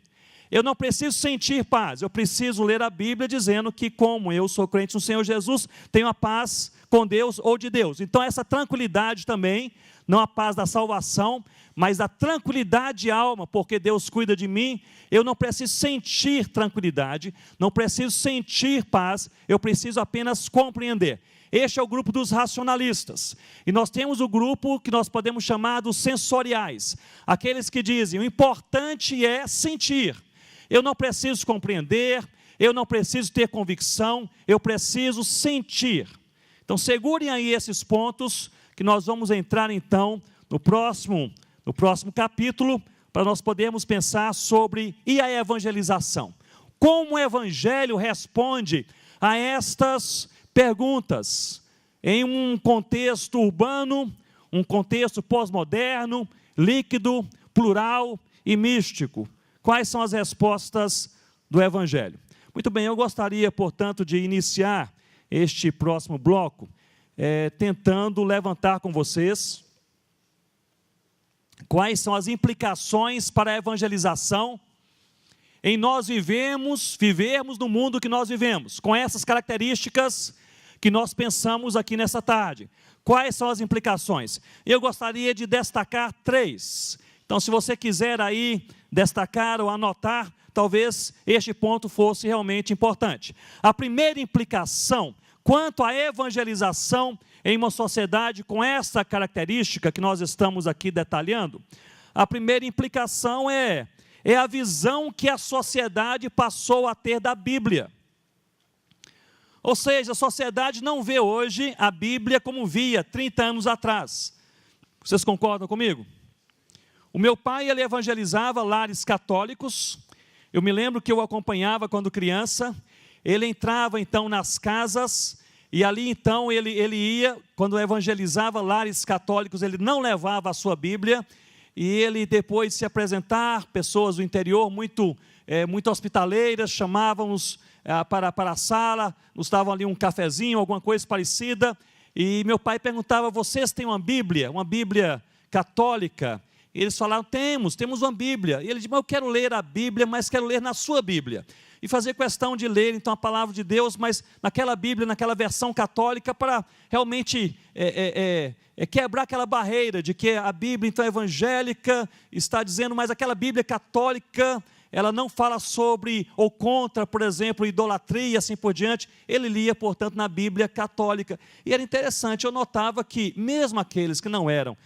Eu não preciso sentir paz, eu preciso ler a Bíblia dizendo que, como eu sou crente no Senhor Jesus, tenho a paz com Deus ou de Deus. Então essa tranquilidade também, não a paz da salvação, mas a tranquilidade de alma, porque Deus cuida de mim, eu não preciso sentir tranquilidade, não preciso sentir paz, eu preciso apenas compreender. Este é o grupo dos racionalistas. E nós temos o grupo que nós podemos chamar dos sensoriais, aqueles que dizem, o importante é sentir. Eu não preciso compreender, eu não preciso ter convicção, eu preciso sentir. Então segurem aí esses pontos, que nós vamos entrar então no próximo capítulo, para nós podermos pensar sobre a evangelização. Como o evangelho responde a estas perguntas, em um contexto urbano, um contexto pós-moderno, líquido, plural e místico. Quais são as respostas do Evangelho? Muito bem, eu gostaria, portanto, de iniciar este próximo bloco tentando levantar com vocês quais são as implicações para a evangelização em nós vivermos no mundo que nós vivemos, com essas características que nós pensamos aqui nessa tarde. Quais são as implicações? Eu gostaria de destacar 3. Então, se você quiser aí destacar ou anotar, talvez este ponto fosse realmente importante. A primeira implicação quanto à evangelização em uma sociedade com essa característica que nós estamos aqui detalhando, a primeira implicação é a visão que a sociedade passou a ter da Bíblia. Ou seja, a sociedade não vê hoje a Bíblia como via 30 anos atrás. Vocês concordam comigo? O meu pai, ele evangelizava lares católicos. Eu me lembro que eu acompanhava quando criança. Ele entrava então nas casas e ali então ele ia, quando evangelizava lares católicos, ele não levava a sua Bíblia. E ele, depois de se apresentar, pessoas do interior muito hospitaleiras, chamavam-nos para a sala, nos davam ali um cafezinho, alguma coisa parecida, e meu pai perguntava: vocês têm uma Bíblia católica? E eles falaram: temos uma Bíblia. E ele disse: mas eu quero ler a Bíblia, mas quero ler na sua Bíblia. E fazer questão de ler então a palavra de Deus, mas naquela Bíblia, naquela versão católica, para realmente quebrar aquela barreira de que a Bíblia então evangélica está dizendo, mas aquela Bíblia católica, ela não fala sobre ou contra, por exemplo, idolatria e assim por diante. Ele lia, portanto, na Bíblia católica. E era interessante, eu notava que mesmo aqueles que não eram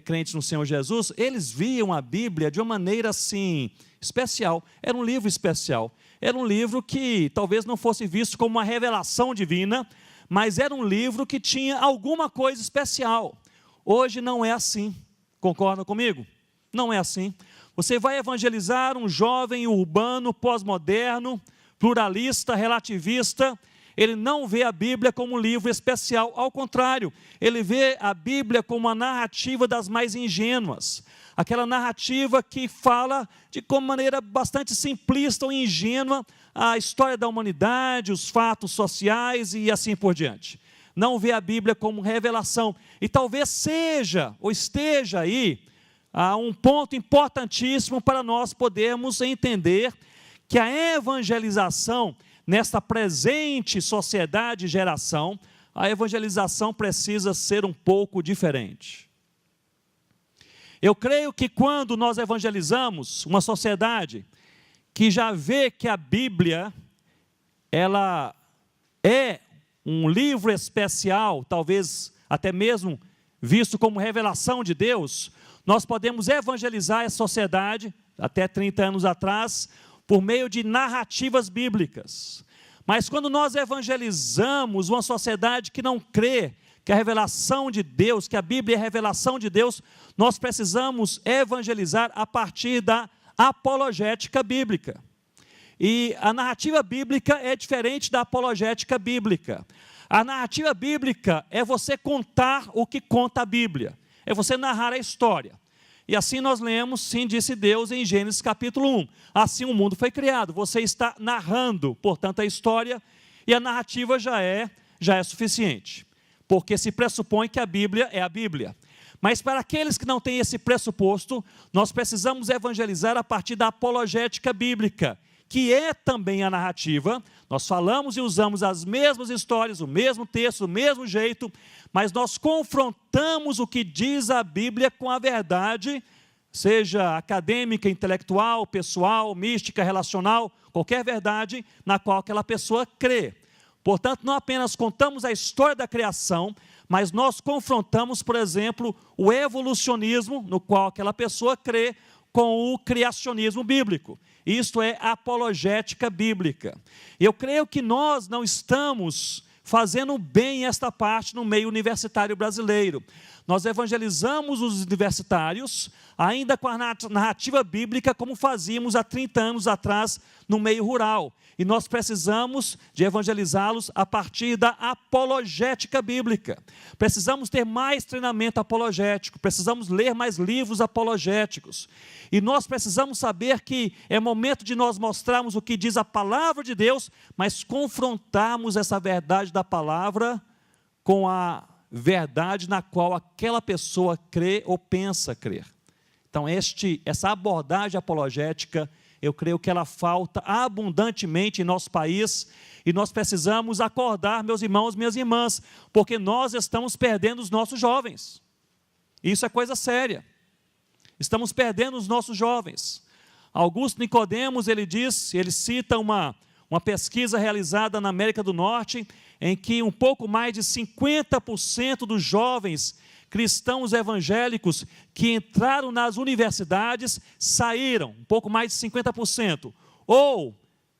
crentes no Senhor Jesus, eles viam a Bíblia de uma maneira assim, especial. Era um livro especial. Era um livro que talvez não fosse visto como uma revelação divina, mas era um livro que tinha alguma coisa especial. Hoje não é assim. Concordam comigo? Não é assim. Você vai evangelizar um jovem urbano, pós-moderno, pluralista, relativista, ele não vê a Bíblia como um livro especial, ao contrário, ele vê a Bíblia como uma narrativa das mais ingênuas, aquela narrativa que fala de maneira bastante simplista ou ingênua a história da humanidade, os fatos sociais e assim por diante. Não vê a Bíblia como revelação, e talvez seja ou esteja aí um ponto importantíssimo para nós podermos entender que a evangelização nesta presente sociedade e geração, a evangelização precisa ser um pouco diferente. Eu creio que quando nós evangelizamos uma sociedade que já vê que a Bíblia, ela é um livro especial, talvez até mesmo visto como revelação de Deus, nós podemos evangelizar a sociedade, até 30 anos atrás, por meio de narrativas bíblicas. Mas quando nós evangelizamos uma sociedade que não crê que a revelação de Deus, que a Bíblia é a revelação de Deus, nós precisamos evangelizar a partir da apologética bíblica. E a narrativa bíblica é diferente da apologética bíblica. A narrativa bíblica é você contar o que conta a Bíblia, é você narrar a história. E assim nós lemos, sim, disse Deus em Gênesis capítulo 1. Assim o mundo foi criado. Você está narrando, portanto, a história, e a narrativa já é suficiente. Porque se pressupõe que a Bíblia é a Bíblia. Mas para aqueles que não têm esse pressuposto, nós precisamos evangelizar a partir da apologética bíblica, que é também a narrativa. Nós falamos e usamos as mesmas histórias, o mesmo texto, do mesmo jeito, mas nós confrontamos o que diz a Bíblia com a verdade, seja acadêmica, intelectual, pessoal, mística, relacional, qualquer verdade na qual aquela pessoa crê. Portanto, não apenas contamos a história da criação, mas nós confrontamos, por exemplo, o evolucionismo, no qual aquela pessoa crê, com o criacionismo bíblico. Isto é apologética bíblica. Eu creio que nós não estamos fazendo bem esta parte no meio universitário brasileiro. Nós evangelizamos os universitários, ainda com a narrativa bíblica, como fazíamos há 30 anos atrás no meio rural. E nós precisamos de evangelizá-los a partir da apologética bíblica. Precisamos ter mais treinamento apologético, precisamos ler mais livros apologéticos. E nós precisamos saber que é momento de nós mostrarmos o que diz a palavra de Deus, mas confrontarmos essa verdade da palavra com a verdade na qual aquela pessoa crê ou pensa crer. Então, essa abordagem apologética, eu creio que ela falta abundantemente em nosso país, e nós precisamos acordar, meus irmãos, minhas irmãs, porque nós estamos perdendo os nossos jovens. Isso é coisa séria. Estamos perdendo os nossos jovens. Augusto Nicodemos, ele cita uma pesquisa realizada na América do Norte, em que um pouco mais de 50% dos jovens cristãos evangélicos que entraram nas universidades saíram, um pouco mais de 50%, ou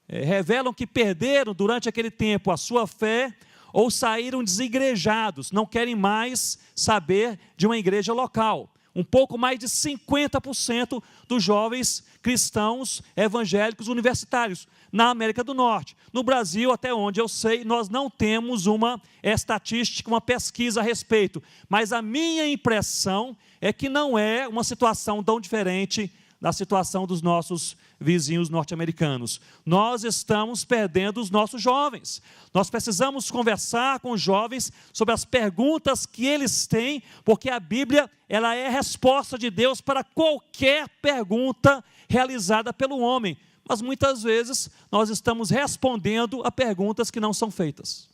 revelam que perderam durante aquele tempo a sua fé, ou saíram desigrejados, não querem mais saber de uma igreja local. Um pouco mais de 50% dos jovens cristãos evangélicos universitários na América do Norte. No Brasil, até onde eu sei, nós não temos uma estatística, uma pesquisa a respeito. Mas a minha impressão é que não é uma situação tão diferente da situação dos nossos vizinhos norte-americanos. Nós estamos perdendo os nossos jovens. Nós precisamos conversar com os jovens sobre as perguntas que eles têm, porque a Bíblia, ela é a resposta de Deus para qualquer pergunta realizada pelo homem. Mas muitas vezes nós estamos respondendo a perguntas que não são feitas.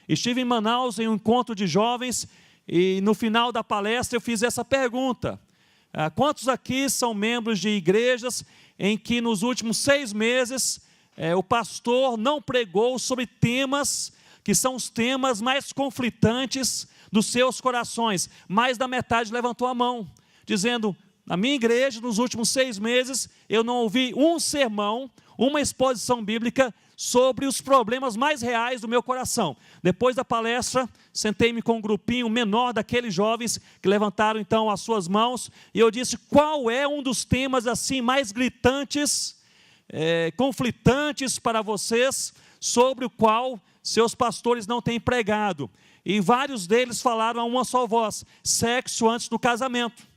Estive em Manaus em um encontro de jovens e no final da palestra eu fiz essa pergunta: quantos aqui são membros de igrejas em que nos últimos 6 meses o pastor não pregou sobre temas que são os temas mais conflitantes dos seus corações? Mais da metade levantou a mão, dizendo: na minha igreja, nos últimos 6 meses, eu não ouvi um sermão, uma exposição bíblica sobre os problemas mais reais do meu coração. Depois da palestra, sentei-me com um grupinho menor daqueles jovens que levantaram então as suas mãos, e eu disse: qual é um dos temas assim mais gritantes, conflitantes para vocês, sobre o qual seus pastores não têm pregado? E vários deles falaram a uma só voz: sexo antes do casamento.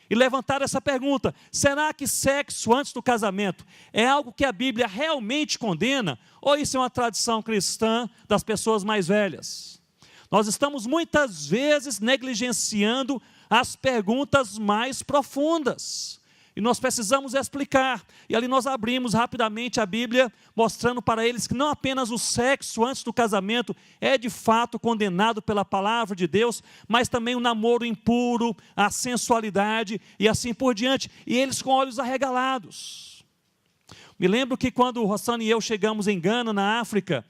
E levantaram essa pergunta: será que sexo antes do casamento é algo que a Bíblia realmente condena? Ou isso é uma tradição cristã das pessoas mais velhas? Nós estamos muitas vezes negligenciando as perguntas mais profundas. E nós precisamos explicar. E ali nós abrimos rapidamente a Bíblia, mostrando para eles que não apenas o sexo antes do casamento é de fato condenado pela palavra de Deus, mas também o namoro impuro, a sensualidade e assim por diante. E eles com olhos arregalados. Me lembro que quando o Rossano e eu chegamos em Gana, na África,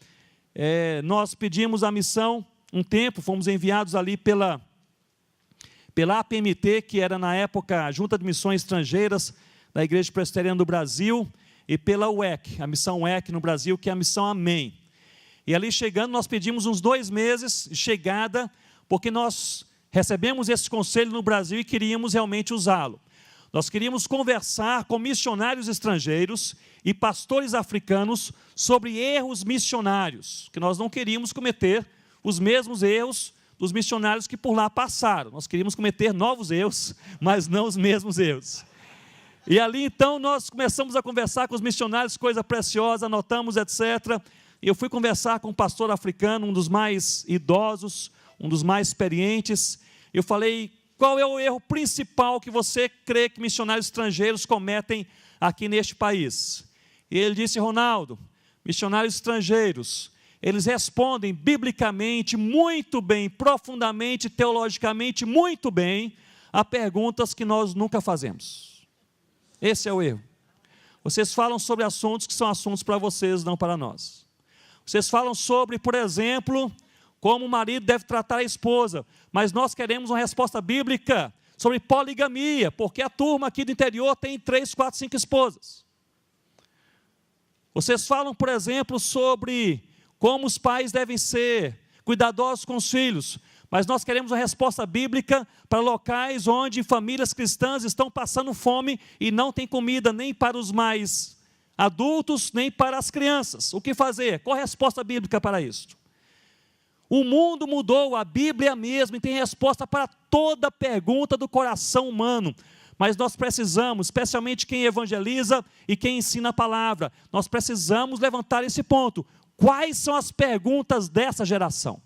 nós pedimos a missão um tempo, fomos enviados ali pela APMT, que era na época a Junta de Missões Estrangeiras da Igreja Presbiteriana do Brasil, e pela UEC, a missão UEC no Brasil, que é a missão Amém. E ali chegando, nós pedimos uns 2 meses de chegada, porque nós recebemos esse conselho no Brasil e queríamos realmente usá-lo. Nós queríamos conversar com missionários estrangeiros e pastores africanos sobre erros missionários, que nós não queríamos cometer os mesmos erros dos missionários que por lá passaram. Nós queríamos cometer novos erros, mas não os mesmos erros. E ali então nós começamos a conversar com os missionários, coisa preciosa, anotamos, etc. E eu fui conversar com um pastor africano, um dos mais idosos, um dos mais experientes. Eu falei: qual é o erro principal que você crê que missionários estrangeiros cometem aqui neste país? E ele disse: Ronaldo, missionários estrangeiros, eles respondem biblicamente muito bem, profundamente, teologicamente muito bem, a perguntas que nós nunca fazemos. Esse é o erro. Vocês falam sobre assuntos que são assuntos para vocês, não para nós. Vocês falam sobre, por exemplo, como o marido deve tratar a esposa, mas nós queremos uma resposta bíblica sobre poligamia, porque a turma aqui do interior tem 3, 4, 5 esposas. Vocês falam, por exemplo, sobre como os pais devem ser cuidadosos com os filhos, mas nós queremos uma resposta bíblica para locais onde famílias cristãs estão passando fome e não tem comida nem para os mais adultos, nem para as crianças. O que fazer? Qual a resposta bíblica para isso? O mundo mudou, a Bíblia é a mesma e tem resposta para toda pergunta do coração humano. Mas nós precisamos, especialmente quem evangeliza e quem ensina a palavra, nós precisamos levantar esse ponto. Quais são as perguntas dessa geração?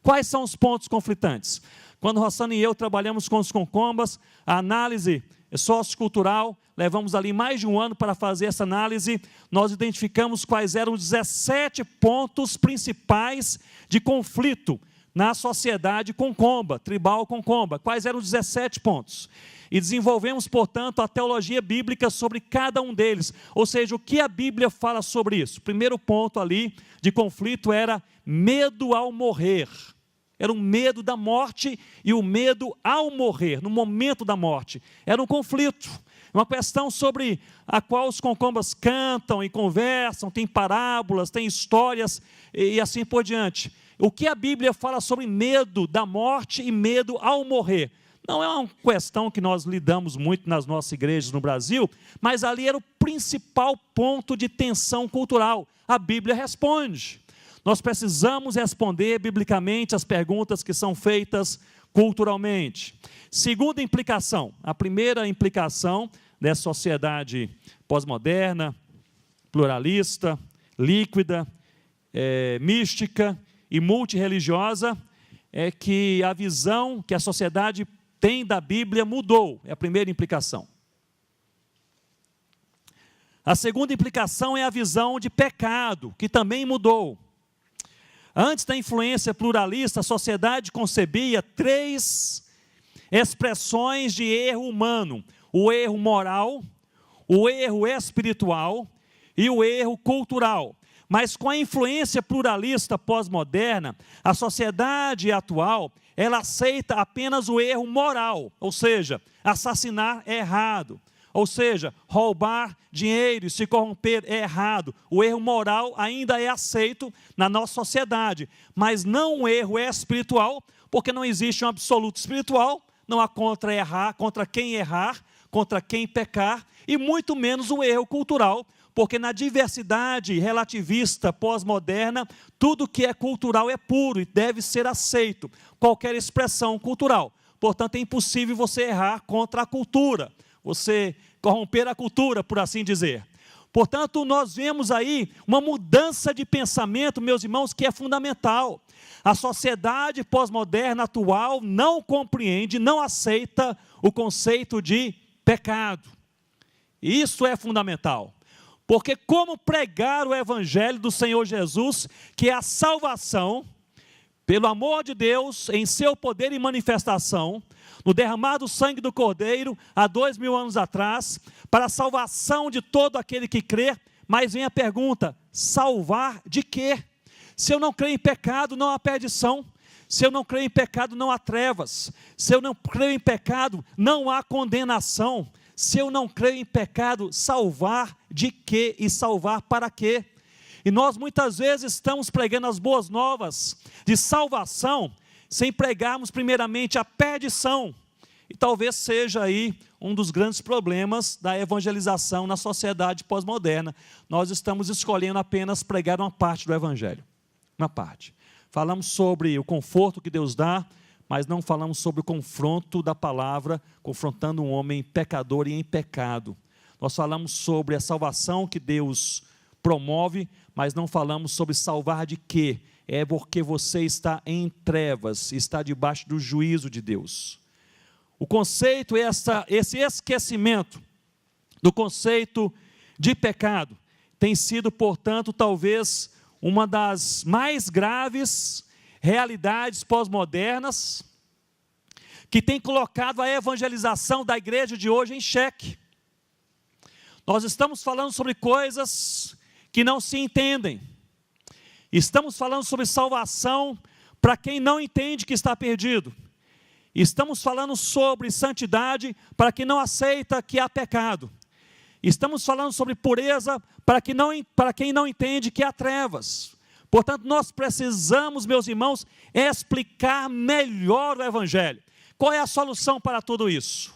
Quais são os pontos conflitantes? Quando Rossana e eu trabalhamos com os Concombas, a análise sociocultural, levamos ali mais de um ano para fazer essa análise, nós identificamos quais eram os 17 pontos principais de conflito na sociedade Concomba, tribal Concomba. Quais eram os 17 pontos? E desenvolvemos, portanto, a teologia bíblica sobre cada um deles. Ou seja, o que a Bíblia fala sobre isso? O primeiro ponto ali de conflito era medo ao morrer. Era um medo da morte e o medo ao morrer, no momento da morte. Era um conflito, uma questão sobre a qual os Concombas cantam e conversam, tem parábolas, tem histórias e assim por diante. O que a Bíblia fala sobre medo da morte e medo ao morrer? Não é uma questão que nós lidamos muito nas nossas igrejas no Brasil, mas ali era o principal ponto de tensão cultural. A Bíblia responde. Nós precisamos responder biblicamente as perguntas que são feitas culturalmente. Segunda implicação, a primeira implicação dessa sociedade pós-moderna, pluralista, líquida, mística e multirreligiosa, é que a visão que a sociedade tem da Bíblia mudou, é a primeira implicação. A segunda implicação é a visão de pecado, que também mudou. Antes da influência pluralista, a sociedade concebia 3 expressões de erro humano: o erro moral, o erro espiritual e o erro cultural. Mas com a influência pluralista pós-moderna, a sociedade atual, ela aceita apenas o erro moral, ou seja, assassinar é errado. Ou seja, roubar dinheiro e se corromper é errado. O erro moral ainda é aceito na nossa sociedade, mas não o erro espiritual, porque não existe um absoluto espiritual, não há contra quem pecar, e muito menos o erro cultural, porque na diversidade relativista pós-moderna, tudo que é cultural é puro e deve ser aceito, qualquer expressão cultural. Portanto, é impossível você errar contra a cultura, você corromper a cultura, por assim dizer. Portanto, nós vemos aí uma mudança de pensamento, meus irmãos, que é fundamental. A sociedade pós-moderna atual não compreende, não aceita o conceito de pecado. Isso é fundamental. Porque como pregar o evangelho do Senhor Jesus, que é a salvação, pelo amor de Deus, em seu poder e manifestação, no derramar do sangue do Cordeiro, há 2000 anos atrás, para a salvação de todo aquele que crê. Mas vem a pergunta: salvar de quê? Se eu não creio em pecado, não há perdição. Se eu não creio em pecado, não há trevas. Se eu não creio em pecado, não há condenação. Se eu não creio em pecado, salvar de quê e salvar para quê? E nós muitas vezes estamos pregando as boas novas de salvação, sem pregarmos primeiramente a perdição. E talvez seja aí um dos grandes problemas da evangelização na sociedade pós-moderna. Nós estamos escolhendo apenas pregar uma parte do evangelho. Uma parte. Falamos sobre o conforto que Deus dá, mas não falamos sobre o confronto da palavra, confrontando um homem pecador e em pecado. Nós falamos sobre a salvação que Deus promove, mas não falamos sobre salvar de quê? É porque você está em trevas, está debaixo do juízo de Deus. O conceito é esse esquecimento do conceito de pecado tem sido, portanto, talvez uma das mais graves realidades pós-modernas que tem colocado a evangelização da igreja de hoje em xeque. Nós estamos falando sobre coisas que não se entendem. Estamos falando sobre salvação para quem não entende que está perdido. Estamos falando sobre santidade para quem não aceita que há pecado. Estamos falando sobre pureza para quem não entende que há trevas. Portanto, nós precisamos, meus irmãos, explicar melhor o Evangelho. Qual é a solução para tudo isso?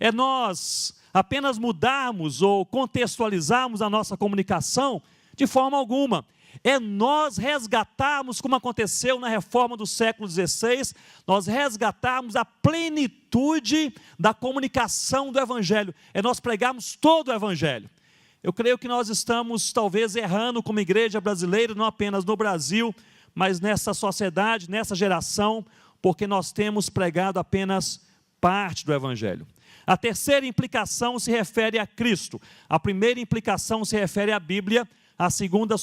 É nós apenas mudarmos ou contextualizarmos a nossa comunicação? De forma alguma. É nós resgatarmos, como aconteceu na reforma do século XVI, nós resgatarmos a plenitude da comunicação do Evangelho. É nós pregarmos todo o Evangelho. Eu creio que nós estamos talvez errando como igreja brasileira, não apenas no Brasil, mas nessa sociedade, nessa geração, porque nós temos pregado apenas parte do Evangelho. A terceira implicação se refere a Cristo. A primeira implicação se refere à Bíblia, a segunda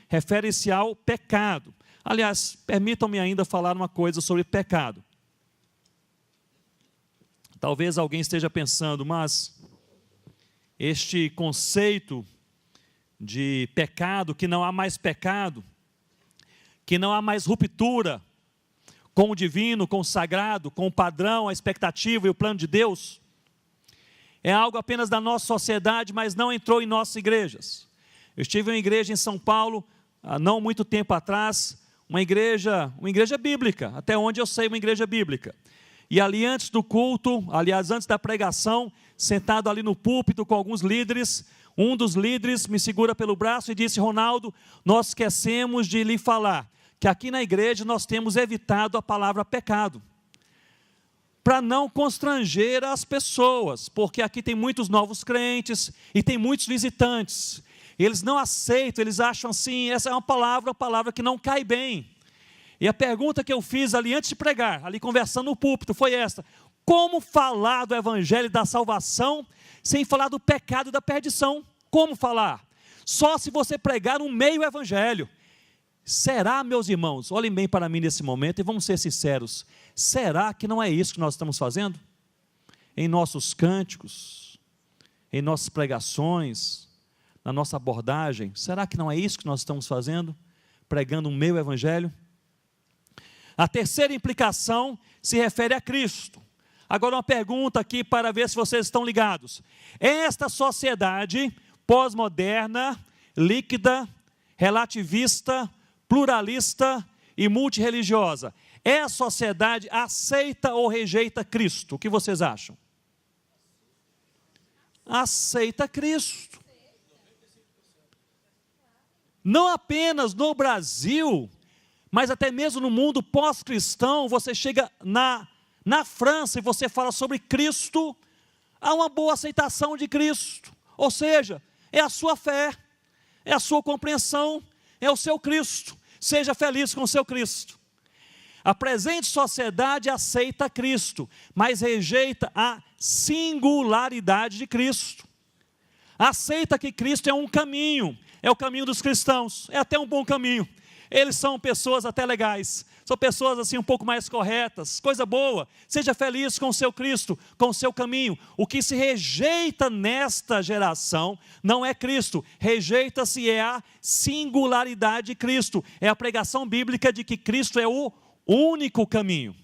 refere-se ao pecado. Aliás, permitam-me ainda falar uma coisa sobre pecado. Talvez alguém esteja pensando, mas este conceito de pecado, que não há mais pecado, que não há mais ruptura com o divino, com o sagrado, com o padrão, a expectativa e o plano de Deus, é algo apenas da nossa sociedade, mas não entrou em nossas igrejas. Eu estive em uma igreja em São Paulo, há não muito tempo atrás, uma igreja bíblica, até onde eu sei, uma igreja bíblica. E ali antes do culto, aliás, antes da pregação, sentado ali no púlpito com alguns líderes, um dos líderes me segura pelo braço e disse: Ronaldo, nós esquecemos de lhe falar que aqui na igreja nós temos evitado a palavra pecado, para não constranger as pessoas, porque aqui tem muitos novos crentes e tem muitos visitantes. Eles não aceitam, eles acham assim, essa é uma palavra que não cai bem. E a pergunta que eu fiz ali antes de pregar, ali conversando no púlpito, foi esta: como falar do Evangelho da salvação sem falar do pecado e da perdição? Como falar? Só se você pregar um meio Evangelho. Será, meus irmãos, olhem bem para mim nesse momento e vamos ser sinceros, será que não é isso que nós estamos fazendo? Em nossos cânticos, em nossas pregações, na nossa abordagem, será que não é isso que nós estamos fazendo? Pregando um meio Evangelho? A terceira implicação se refere a Cristo. Agora uma pergunta aqui para ver se vocês estão ligados. Esta sociedade pós-moderna, líquida, relativista, pluralista e multirreligiosa, a sociedade aceita ou rejeita Cristo? O que vocês acham? Aceita Cristo. Não apenas no Brasil, mas até mesmo no mundo pós-cristão. Você chega na França e você fala sobre Cristo, há uma boa aceitação de Cristo. Ou seja, é a sua fé, é a sua compreensão, é o seu Cristo. Seja feliz com o seu Cristo. A presente sociedade aceita Cristo, mas rejeita a singularidade de Cristo. Aceita que Cristo é um caminho, é o caminho dos cristãos, é até um bom caminho. Eles são pessoas até legais, são pessoas assim um pouco mais corretas, coisa boa. Seja feliz com o seu Cristo, com o seu caminho. O que se rejeita nesta geração não é Cristo, rejeita-se é a singularidade de Cristo, é a pregação bíblica de que Cristo é o único caminho.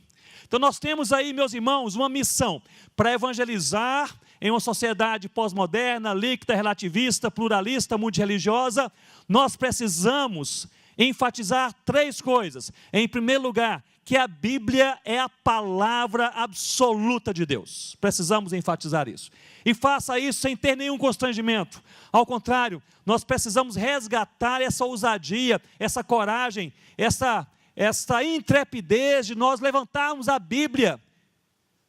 Então nós temos aí, meus irmãos, uma missão para evangelizar em uma sociedade pós-moderna, líquida, relativista, pluralista, multirreligiosa. Nós precisamos enfatizar três coisas. Em primeiro lugar, que a Bíblia é a palavra absoluta de Deus. Precisamos enfatizar isso. E faça isso sem ter nenhum constrangimento. Ao contrário, nós precisamos resgatar essa ousadia, essa coragem, essa intrepidez de nós levantarmos a Bíblia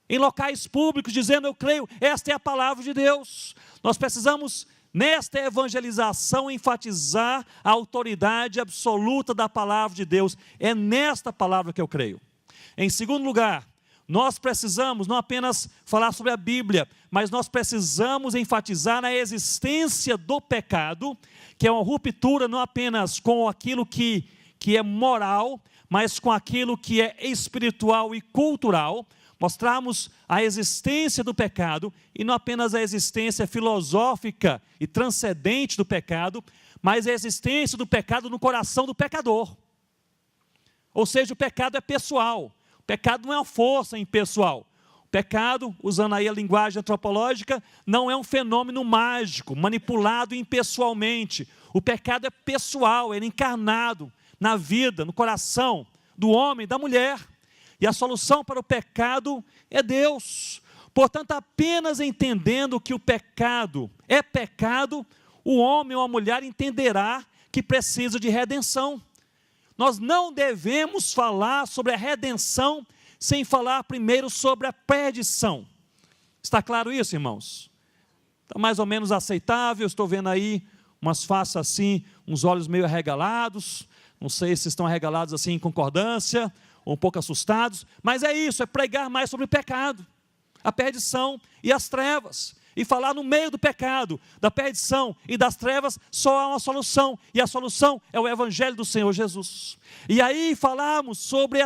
em locais públicos, dizendo: eu creio, esta é a palavra de Deus. Nós precisamos, nesta evangelização, enfatizar a autoridade absoluta da palavra de Deus. É nesta palavra que eu creio. Em segundo lugar, nós precisamos não apenas falar sobre a Bíblia, mas nós precisamos enfatizar na existência do pecado, que é uma ruptura não apenas com aquilo que é moral, mas com aquilo que é espiritual e cultural. Mostrarmos a existência do pecado, e não apenas a existência filosófica e transcendente do pecado, mas a existência do pecado no coração do pecador. Ou seja, o pecado é pessoal, o pecado não é uma força impessoal. O pecado, usando aí a linguagem antropológica, não é um fenômeno mágico, manipulado impessoalmente. O pecado é pessoal, ele é encarnado na vida, no coração do homem, da mulher. E a solução para o pecado é Deus. Portanto, apenas entendendo que o pecado é pecado, o homem ou a mulher entenderá que precisa de redenção. Nós não devemos falar sobre a redenção sem falar primeiro sobre a perdição. Está claro isso, irmãos? Está mais ou menos aceitável. Estou vendo aí umas faces assim, uns olhos meio arregalados. Não sei se estão arregalados assim em concordância ou um pouco assustados. Mas é isso, é pregar mais sobre o pecado, a perdição e as trevas. E falar no meio do pecado, da perdição e das trevas, só há uma solução. E a solução é o Evangelho do Senhor Jesus. E aí falamos sobre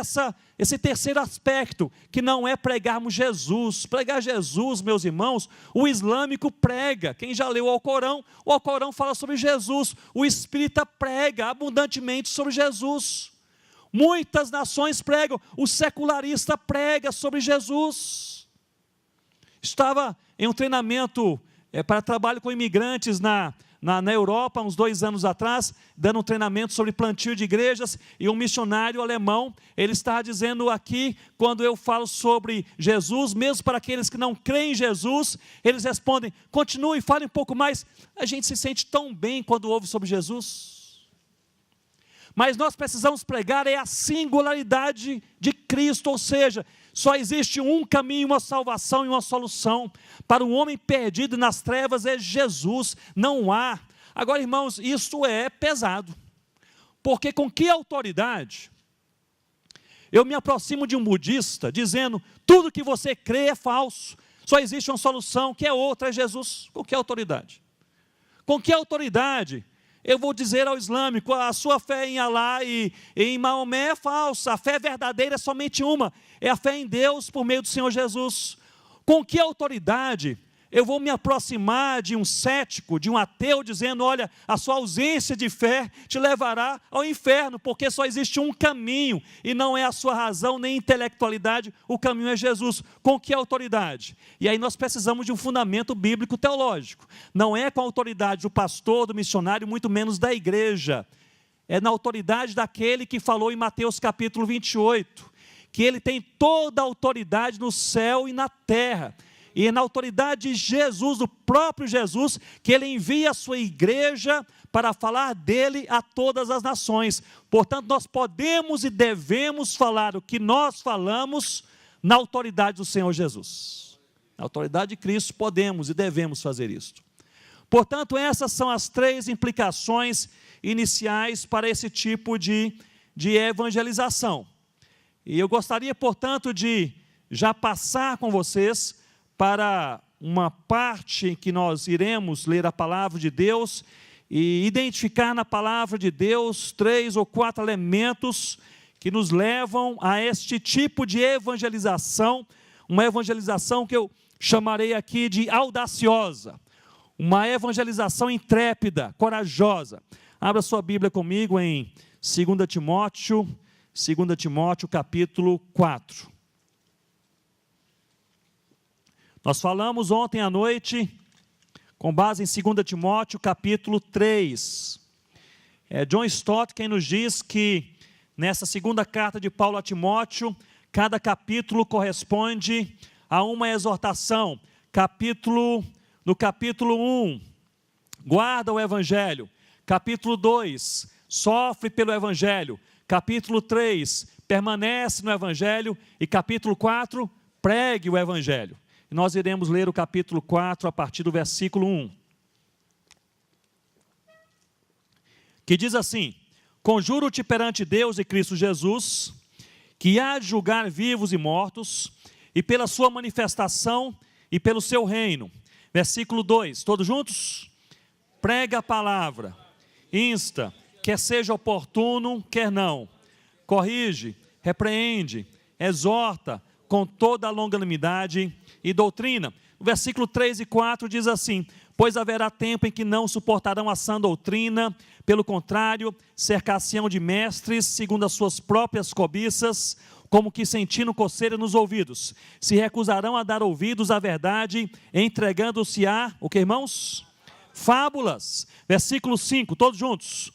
esse terceiro aspecto, que não é pregarmos Jesus. Pregar Jesus, meus irmãos, o islâmico prega. Quem já leu o Alcorão fala sobre Jesus. O espírita prega abundantemente sobre Jesus. Muitas nações pregam, o secularista prega sobre Jesus. Estava em um treinamento para trabalho com imigrantes na Europa, uns 2 anos atrás, dando um treinamento sobre plantio de igrejas, e um missionário alemão, ele estava dizendo aqui, quando eu falo sobre Jesus, mesmo para aqueles que não creem em Jesus, eles respondem, continue, fale um pouco mais. A gente se sente tão bem quando ouve sobre Jesus. Mas nós precisamos pregar a singularidade de Cristo, ou seja, só existe um caminho, uma salvação e uma solução. Para o homem perdido nas trevas é Jesus, não há. Agora, irmãos, isso é pesado. Porque com que autoridade eu me aproximo de um budista dizendo, tudo que você crê é falso, só existe uma solução, que é outra, é Jesus. Com que autoridade? Com que autoridade eu vou dizer ao islâmico, a sua fé em Alá e em Maomé é falsa, a fé verdadeira é somente uma, é a fé em Deus por meio do Senhor Jesus. Com que autoridade eu vou me aproximar de um cético, de um ateu, dizendo, olha, a sua ausência de fé te levará ao inferno, porque só existe um caminho, e não é a sua razão nem intelectualidade, o caminho é Jesus. Com que autoridade? E aí nós precisamos de um fundamento bíblico teológico. Não é com a autoridade do pastor, do missionário, muito menos da igreja. É na autoridade daquele que falou em Mateus capítulo 28, que ele tem toda a autoridade no céu e na terra. E é na autoridade de Jesus, do próprio Jesus, que ele envia a sua igreja para falar dele a todas as nações. Portanto, nós podemos e devemos falar o que nós falamos na autoridade do Senhor Jesus. Na autoridade de Cristo, podemos e devemos fazer isto. Portanto, essas são as 3 implicações iniciais para esse tipo de evangelização. E eu gostaria, portanto, de já passar com vocês para uma parte em que nós iremos ler a palavra de Deus e identificar na palavra de Deus 3 ou 4 elementos que nos levam a este tipo de evangelização, uma evangelização que eu chamarei aqui de audaciosa, uma evangelização intrépida, corajosa. Abra sua Bíblia comigo em 2 Timóteo capítulo 4. Nós falamos ontem à noite, com base em 2 Timóteo, capítulo 3. É John Stott quem nos diz que, nessa segunda carta de Paulo a Timóteo, cada capítulo corresponde a uma exortação. No capítulo 1, guarda o Evangelho. Capítulo 2, sofre pelo Evangelho. Capítulo 3, permanece no Evangelho. E capítulo 4, pregue o Evangelho. Nós iremos ler o capítulo 4 a partir do versículo 1. Que diz assim: conjuro-te perante Deus e Cristo Jesus, que há de julgar vivos e mortos, e pela sua manifestação e pelo seu reino. Versículo 2, todos juntos? Prega a palavra, insta, quer seja oportuno, quer não. Corrige, repreende, exorta, com toda a longanimidade e doutrina. O versículo 3 e 4 diz assim: pois haverá tempo em que não suportarão a sã doutrina, pelo contrário, cercar-se-ão de mestres, segundo as suas próprias cobiças, como que sentindo coceira nos ouvidos. Se recusarão a dar ouvidos à verdade, entregando-se a, o que, irmãos? fábulas. Versículo 5, todos juntos.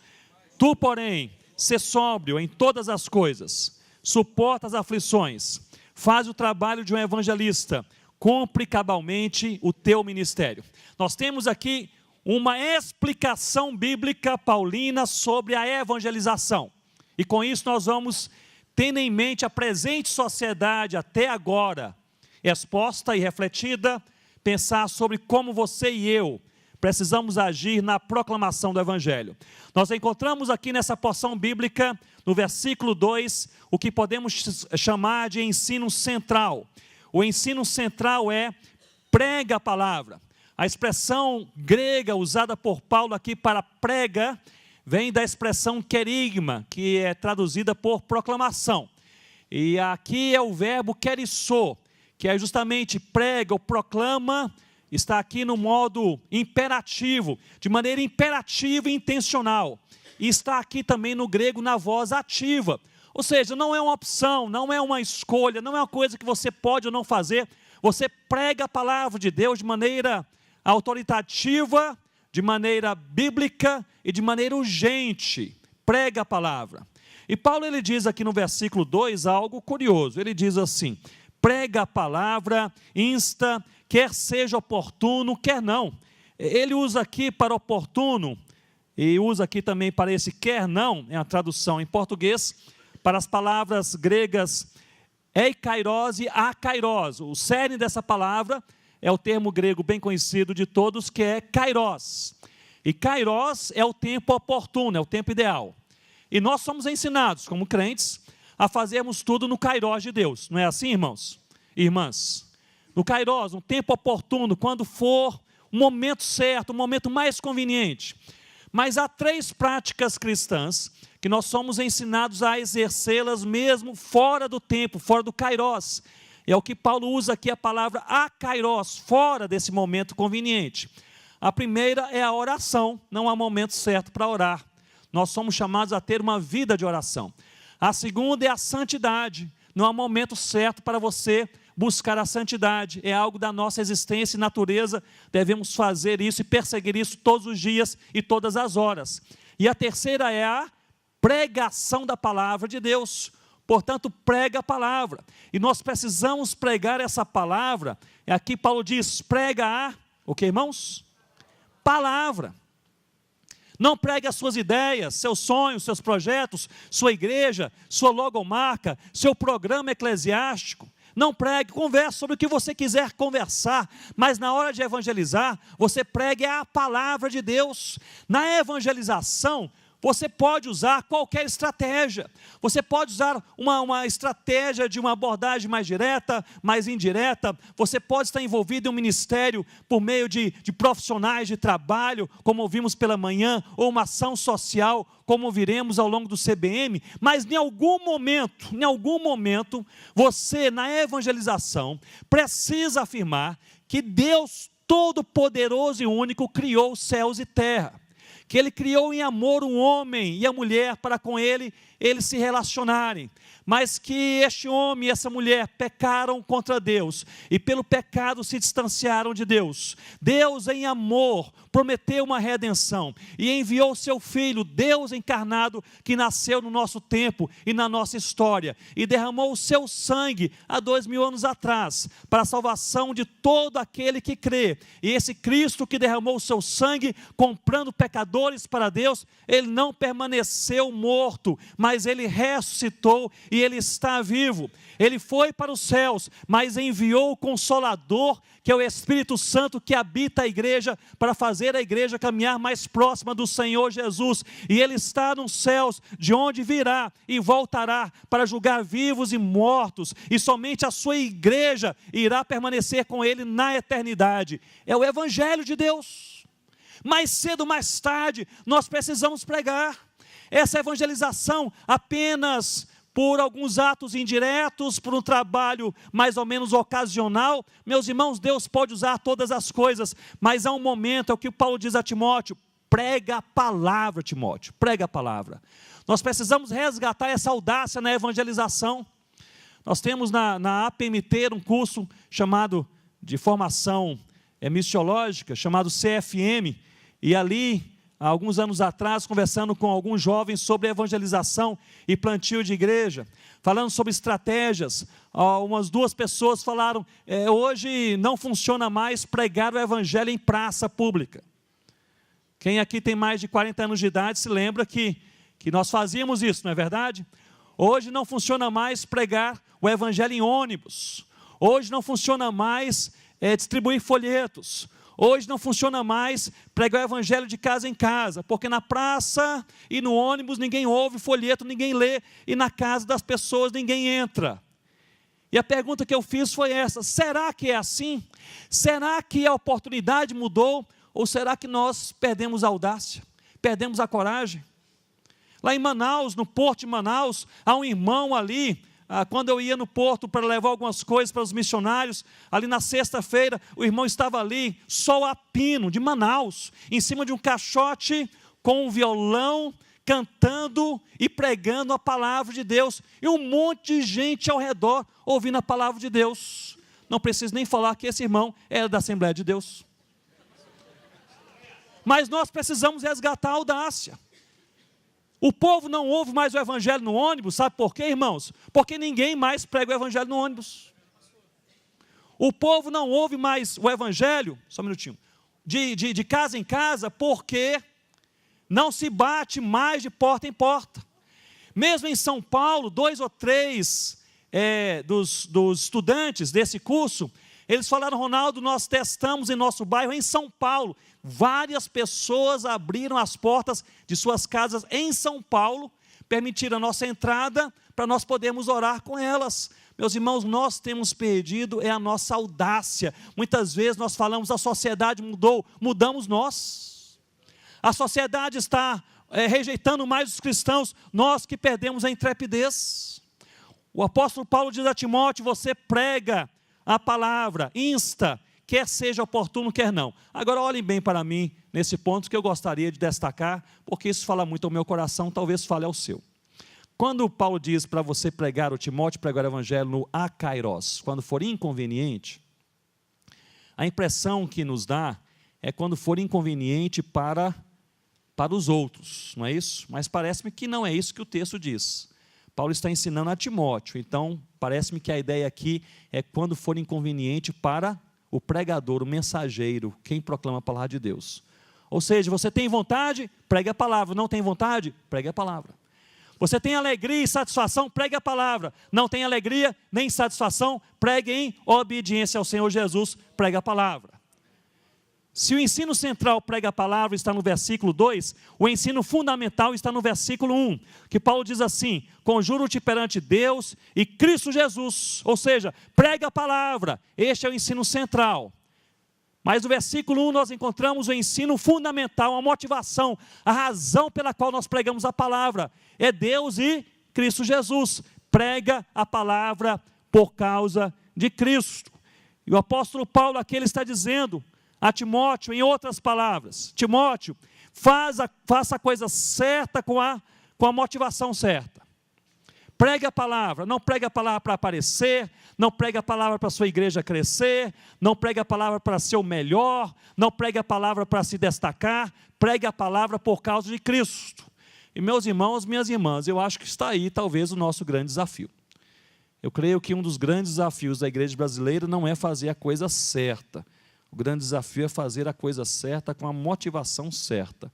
Tu, porém, sê sóbrio em todas as coisas, suporta as aflições, faz o trabalho de um evangelista, cumpre cabalmente o teu ministério. Nós temos aqui uma explicação bíblica paulina sobre a evangelização. E com isso nós vamos, tendo em mente a presente sociedade até agora, exposta e refletida, pensar sobre como você e eu precisamos agir na proclamação do Evangelho. Nós encontramos aqui nessa porção bíblica, no versículo 2, o que podemos chamar de ensino central. O ensino central é prega a palavra. A expressão grega usada por Paulo aqui para prega, vem da expressão querigma, que é traduzida por proclamação. E aqui é o verbo querissô, que é justamente prega ou proclama, está aqui no modo imperativo, de maneira imperativa e intencional. E está aqui também no grego na voz ativa. Ou seja, não é uma opção, não é uma escolha, não é uma coisa que você pode ou não fazer. Você prega a palavra de Deus de maneira autoritativa, de maneira bíblica e de maneira urgente. Prega a palavra. E Paulo ele diz aqui no versículo 2 algo curioso. Ele diz assim: prega a palavra, insta, quer seja oportuno, quer não. Ele usa aqui para oportuno, e usa aqui também para esse quer não, é a tradução em português, para as palavras gregas eikairos e akairos. O cerne dessa palavra é o termo grego bem conhecido de todos, que é kairos. E kairos é o tempo oportuno, é o tempo ideal. E nós somos ensinados, como crentes, a fazermos tudo no kairos de Deus. Não é assim, irmãos e irmãs? No kairos, um tempo oportuno, quando for o momento certo, o momento mais conveniente. Mas há 3 práticas cristãs que nós somos ensinados a exercê-las mesmo fora do tempo, fora do kairos. É o que Paulo usa aqui a palavra akairos, fora desse momento conveniente. A primeira é a oração, não há momento certo para orar. Nós somos chamados a ter uma vida de oração. A segunda é a santidade, não há momento certo para você buscar a santidade, é algo da nossa existência e natureza, devemos fazer isso e perseguir isso todos os dias e todas as horas. E a terceira é a pregação da palavra de Deus. Portanto, prega a palavra, e nós precisamos pregar essa palavra. Aqui Paulo diz, prega a, o que, irmãos? Palavra. Não pregue as suas ideias, seus sonhos, seus projetos, sua igreja, sua logomarca, seu programa eclesiástico. Não pregue, converse sobre o que você quiser conversar, mas na hora de evangelizar, você pregue a palavra de Deus. Na evangelização, você pode usar qualquer estratégia. Você pode usar uma estratégia de uma abordagem mais direta, mais indireta. Você pode estar envolvido em um ministério por meio de profissionais de trabalho, como ouvimos pela manhã, ou uma ação social, como ouviremos ao longo do CBM. Mas em algum momento, você na evangelização precisa afirmar que Deus Todo-Poderoso e Único criou os céus e terra. Que Ele criou em amor um homem e a mulher para com eles se relacionarem, mas que este homem e essa mulher pecaram contra Deus, e pelo pecado se distanciaram de Deus. Deus em amor prometeu uma redenção, e enviou o seu Filho, Deus encarnado, que nasceu no nosso tempo e na nossa história, e derramou o seu sangue há 2000 anos atrás, para a salvação de todo aquele que crê. E esse Cristo que derramou o seu sangue, comprando pecadores para Deus, Ele não permaneceu morto, mas Ele ressuscitou e Ele está vivo. Ele foi para os céus, mas enviou o Consolador, que é o Espírito Santo que habita a igreja, para fazer a igreja caminhar mais próxima do Senhor Jesus. E Ele está nos céus, de onde virá e voltará para julgar vivos e mortos, e somente a sua igreja irá permanecer com Ele na eternidade. É o Evangelho de Deus. Mais cedo ou mais tarde, nós precisamos pregar. Essa evangelização apenas por alguns atos indiretos, por um trabalho mais ou menos ocasional, meus irmãos, Deus pode usar todas as coisas, mas há um momento, é o que Paulo diz a Timóteo, prega a palavra, Timóteo, prega a palavra. Nós precisamos resgatar essa audácia na evangelização. Nós temos na APMT um curso chamado de formação missiológica, chamado CFM, E ali, há alguns anos atrás, conversando com alguns jovens sobre evangelização e plantio de igreja, falando sobre estratégias, umas 2 pessoas falaram, hoje não funciona mais pregar o evangelho em praça pública. Quem aqui tem mais de 40 anos de idade se lembra que nós fazíamos isso, não é verdade? Hoje não funciona mais pregar o evangelho em ônibus. Hoje não funciona mais distribuir folhetos. Hoje não funciona mais pregar o evangelho de casa em casa, porque na praça e no ônibus ninguém ouve folheto, ninguém lê, e na casa das pessoas ninguém entra. E a pergunta que eu fiz foi essa: será que é assim? Será que a oportunidade mudou? Ou será que nós perdemos a audácia, perdemos a coragem? Lá em Manaus, no porto de Manaus, há um irmão ali, quando eu ia no porto para levar algumas coisas para os missionários, ali na sexta-feira, o irmão estava ali, sol a pino, de Manaus, em cima de um caixote, com um violão, cantando e pregando a palavra de Deus, e um monte de gente ao redor, ouvindo a palavra de Deus. Não preciso nem falar que esse irmão era da Assembleia de Deus. Mas nós precisamos resgatar a audácia. O povo não ouve mais o evangelho no ônibus, sabe por quê, irmãos? Porque ninguém mais prega o evangelho no ônibus. O povo não ouve mais o evangelho, só um minutinho, de casa em casa, porque não se bate mais de porta em porta. Mesmo em São Paulo, 2 ou 3 dos estudantes desse curso, eles falaram: Ronaldo, nós testamos em nosso bairro, em São Paulo, várias pessoas abriram as portas de suas casas em São Paulo, permitiram a nossa entrada, para nós podermos orar com elas. Meus irmãos, nós temos perdido a nossa audácia. Muitas vezes nós falamos: a sociedade mudou, mudamos nós. A sociedade está rejeitando mais os cristãos, nós que perdemos a intrepidez. O apóstolo Paulo diz a Timóteo: você prega a palavra, insta, quer seja oportuno, quer não. Agora olhem bem para mim, nesse ponto que eu gostaria de destacar, porque isso fala muito ao meu coração, talvez fale ao seu. Quando Paulo diz para você pregar, o Timóteo pregar o evangelho no akairos, quando for inconveniente, a impressão que nos dá é quando for inconveniente para os outros, não é isso? Mas parece-me que não é isso que o texto diz. Paulo está ensinando a Timóteo, então parece-me que a ideia aqui é quando for inconveniente para o pregador, o mensageiro, quem proclama a palavra de Deus. Ou seja, você tem vontade, pregue a palavra. Não tem vontade, pregue a palavra. Você tem alegria e satisfação, pregue a palavra. Não tem alegria nem satisfação, pregue em obediência ao Senhor Jesus, pregue a palavra. Se o ensino central prega a palavra está no versículo 2, o ensino fundamental está no versículo 1, que Paulo diz assim: conjuro-te perante Deus e Cristo Jesus, ou seja, prega a palavra, este é o ensino central. Mas no versículo 1 nós encontramos o ensino fundamental, a motivação, a razão pela qual nós pregamos a palavra, é Deus e Cristo Jesus. Prega a palavra por causa de Cristo. E o apóstolo Paulo aqui ele está dizendo a Timóteo, em outras palavras: Timóteo, faça a coisa certa com a motivação certa. Pregue a palavra, não pregue a palavra para aparecer, não pregue a palavra para a sua igreja crescer, não pregue a palavra para ser o melhor, não pregue a palavra para se destacar, pregue a palavra por causa de Cristo. E meus irmãos, minhas irmãs, eu acho que está aí talvez o nosso grande desafio. Eu creio que um dos grandes desafios da igreja brasileira não é fazer a coisa certa. O grande desafio é fazer a coisa certa com a motivação certa.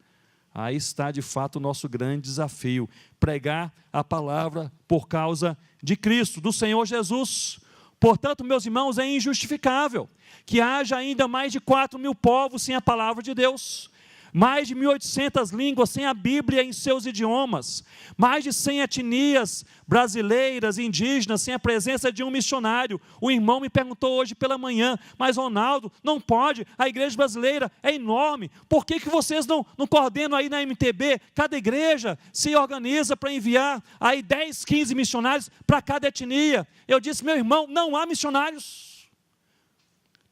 Aí está de fato o nosso grande desafio, pregar a palavra por causa de Cristo, do Senhor Jesus. Portanto, meus irmãos, é injustificável que haja ainda mais de 4.000 povos sem a palavra de Deus, mais de 1.800 línguas sem a Bíblia em seus idiomas, mais de 100 etnias brasileiras, indígenas, sem a presença de um missionário. O irmão me perguntou hoje pela manhã: mas Ronaldo, não pode, a igreja brasileira é enorme, por que vocês não coordenam aí na MTB? Cada igreja se organiza para enviar aí 10, 15 missionários para cada etnia. Eu disse: meu irmão, não há missionários.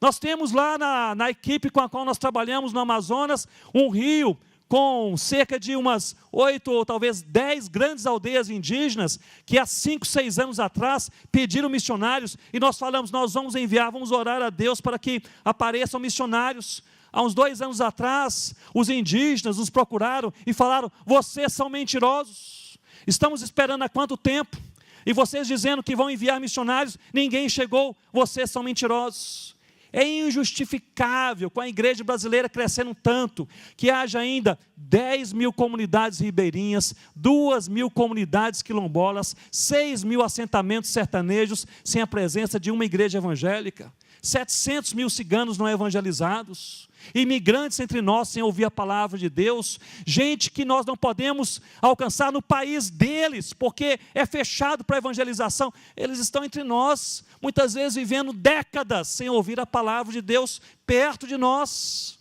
Nós temos lá na equipe com a qual nós trabalhamos no Amazonas, um rio com cerca de umas 8 ou talvez 10 grandes aldeias indígenas, que há 5, 6 anos atrás pediram missionários, e nós falamos: nós vamos enviar, vamos orar a Deus para que apareçam missionários. Há uns 2 anos atrás, os indígenas nos procuraram e falaram: vocês são mentirosos. Estamos esperando há quanto tempo? E vocês dizendo que vão enviar missionários, ninguém chegou, vocês são mentirosos. É injustificável com a igreja brasileira crescendo tanto, que haja ainda 10 mil comunidades ribeirinhas, 2 mil comunidades quilombolas, 6 mil assentamentos sertanejos, sem a presença de uma igreja evangélica, 700 mil ciganos não evangelizados, imigrantes entre nós sem ouvir a palavra de Deus, gente que nós não podemos alcançar no país deles, porque é fechado para a evangelização. Eles estão entre nós, muitas vezes vivendo décadas sem ouvir a palavra de Deus perto de nós.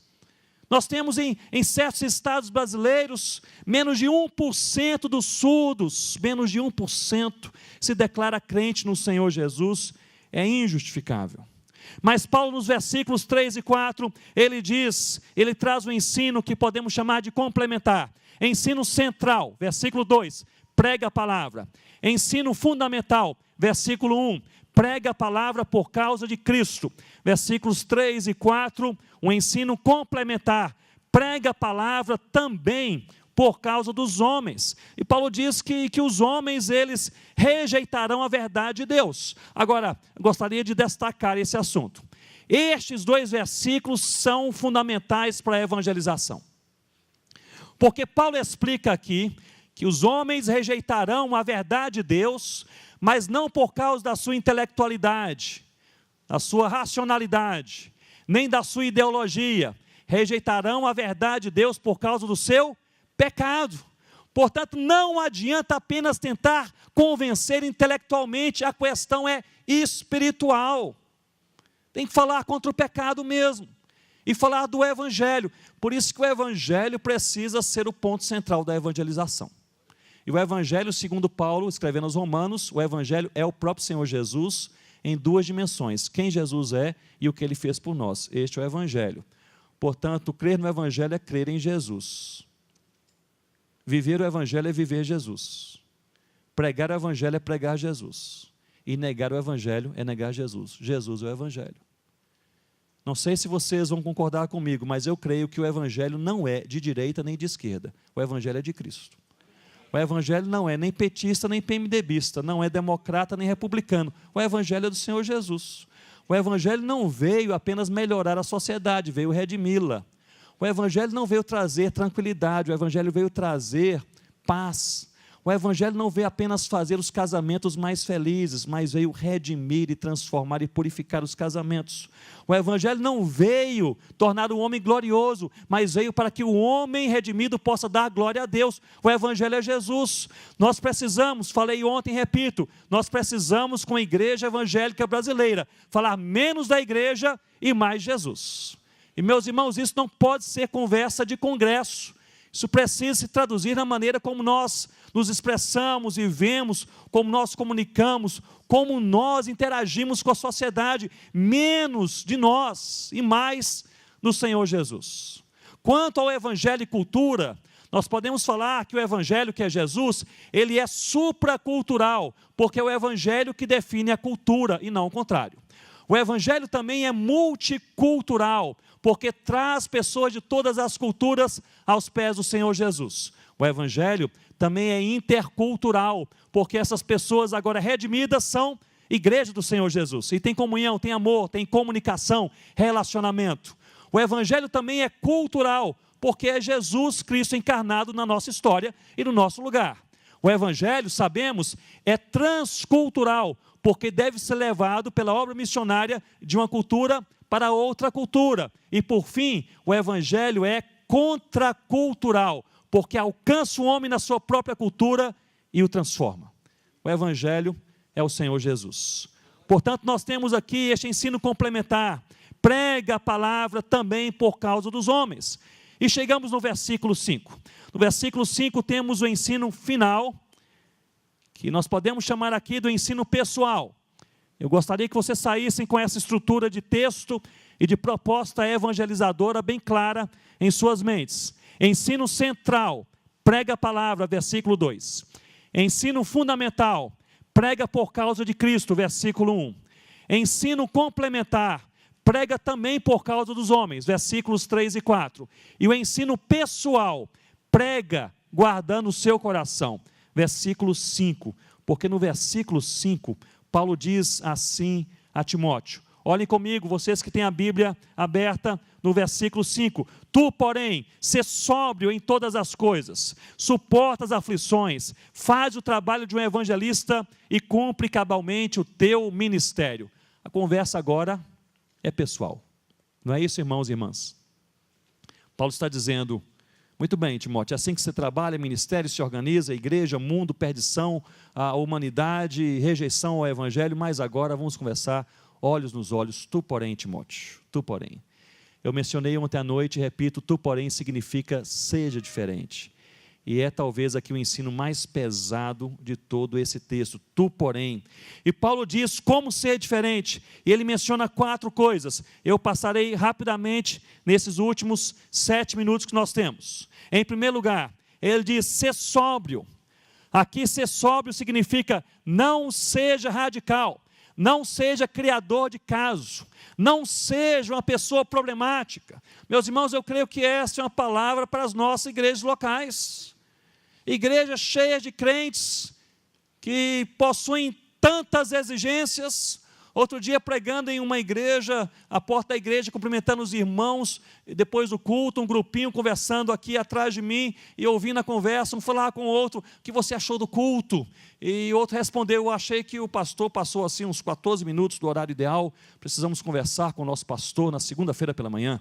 Nós temos em certos estados brasileiros, menos de 1% dos surdos, menos de 1% se declara crente no Senhor Jesus. É injustificável. Mas Paulo, nos versículos 3 e 4, ele traz um ensino que podemos chamar de complementar. Ensino central, versículo 2, prega a palavra. Ensino fundamental, versículo 1, prega a palavra por causa de Cristo. Versículos 3 e 4, um ensino complementar, prega a palavra também por causa dos homens. E Paulo diz que os homens, eles rejeitarão a verdade de Deus. Agora, gostaria de destacar esse assunto. Estes 2 versículos são fundamentais para a evangelização. Porque Paulo explica aqui que os homens rejeitarão a verdade de Deus, mas não por causa da sua intelectualidade, da sua racionalidade, nem da sua ideologia. Rejeitarão a verdade de Deus por causa do seu pecado. Portanto, não adianta apenas tentar convencer intelectualmente, a questão é espiritual. Tem que falar contra o pecado mesmo, e falar do Evangelho. Por isso que o Evangelho precisa ser o ponto central da evangelização. E o Evangelho, segundo Paulo, escrevendo aos Romanos, o Evangelho é o próprio Senhor Jesus, em 2 dimensões: quem Jesus é e o que Ele fez por nós. Este é o Evangelho. Portanto, crer no Evangelho é crer em Jesus. Viver o Evangelho é viver Jesus. Pregar o Evangelho é pregar Jesus. E negar o Evangelho é negar Jesus. Jesus é o Evangelho. Não sei se vocês vão concordar comigo, mas eu creio que o Evangelho não é de direita nem de esquerda. O Evangelho é de Cristo. O Evangelho não é nem petista nem PMDBista, não é democrata nem republicano. O Evangelho é do Senhor Jesus. O Evangelho não veio apenas melhorar a sociedade, veio redimi-la. O Evangelho não veio trazer tranquilidade, o Evangelho veio trazer paz. O Evangelho não veio apenas fazer os casamentos mais felizes, mas veio redimir e transformar e purificar os casamentos. O Evangelho não veio tornar o homem glorioso, mas veio para que o homem redimido possa dar glória a Deus. O Evangelho é Jesus. Nós precisamos, falei ontem e repito, nós precisamos, com a igreja evangélica brasileira, falar menos da igreja e mais Jesus. E, meus irmãos, isso não pode ser conversa de congresso. Isso precisa se traduzir na maneira como nós nos expressamos e vemos, como nós comunicamos, como nós interagimos com a sociedade. Menos de nós e mais do Senhor Jesus. Quanto ao Evangelho e cultura, nós podemos falar que o Evangelho, que é Jesus, ele é supracultural, porque é o Evangelho que define a cultura e não o contrário. O Evangelho também é multicultural, porque traz pessoas de todas as culturas aos pés do Senhor Jesus. O Evangelho também é intercultural, porque essas pessoas agora redimidas são igreja do Senhor Jesus, e tem comunhão, tem amor, tem comunicação, relacionamento. O Evangelho também é cultural, porque é Jesus Cristo encarnado na nossa história e no nosso lugar. O Evangelho, sabemos, é transcultural, porque deve ser levado pela obra missionária de uma cultura para outra cultura. E por fim, o Evangelho é contracultural, porque alcança o homem na sua própria cultura e o transforma. O Evangelho é o Senhor Jesus. Portanto, nós temos aqui este ensino complementar. Prega a palavra também por causa dos homens. E chegamos no versículo 5. No versículo 5 temos o ensino final, que nós podemos chamar aqui do ensino pessoal. Eu gostaria que vocês saíssem com essa estrutura de texto e de proposta evangelizadora bem clara em suas mentes. Ensino central, prega a palavra, versículo 2. Ensino fundamental, prega por causa de Cristo, versículo 1. Ensino complementar, prega também por causa dos homens, versículos 3 e 4. E o ensino pessoal, prega guardando o seu coração, versículo 5. Porque no versículo 5, Paulo diz assim a Timóteo. Olhem comigo, vocês que têm a Bíblia aberta, no versículo 5. Tu, porém, sê sóbrio em todas as coisas, suporta as aflições, faz o trabalho de um evangelista e cumpre cabalmente o teu ministério. A conversa agora é pessoal. Não é isso, irmãos e irmãs? Paulo está dizendo, muito bem, Timóteo, é assim que você trabalha, ministério, se organiza, igreja, mundo, perdição, a humanidade, rejeição ao evangelho, mas agora vamos conversar olhos nos olhos. Tu, porém, Timóteo, tu, porém. Eu mencionei ontem à noite e repito, tu, porém, significa seja diferente. E é talvez aqui o ensino mais pesado de todo esse texto, tu, porém. E Paulo diz como ser diferente, e ele menciona 4 coisas. Eu passarei rapidamente nesses últimos 7 minutos que nós temos. Em primeiro lugar, ele diz ser sóbrio. Aqui ser sóbrio significa não seja radical, não seja criador de caso, não seja uma pessoa problemática. Meus irmãos, eu creio que essa é uma palavra para as nossas igrejas locais. Igrejas cheias de crentes que possuem tantas exigências. Outro dia, pregando em uma igreja, a porta da igreja, cumprimentando os irmãos, e depois do culto, um grupinho conversando aqui atrás de mim, e ouvindo a conversa, um falar com o outro, o que você achou do culto? E outro respondeu, eu achei que o pastor passou assim uns 14 minutos do horário ideal, precisamos conversar com o nosso pastor na segunda-feira pela manhã.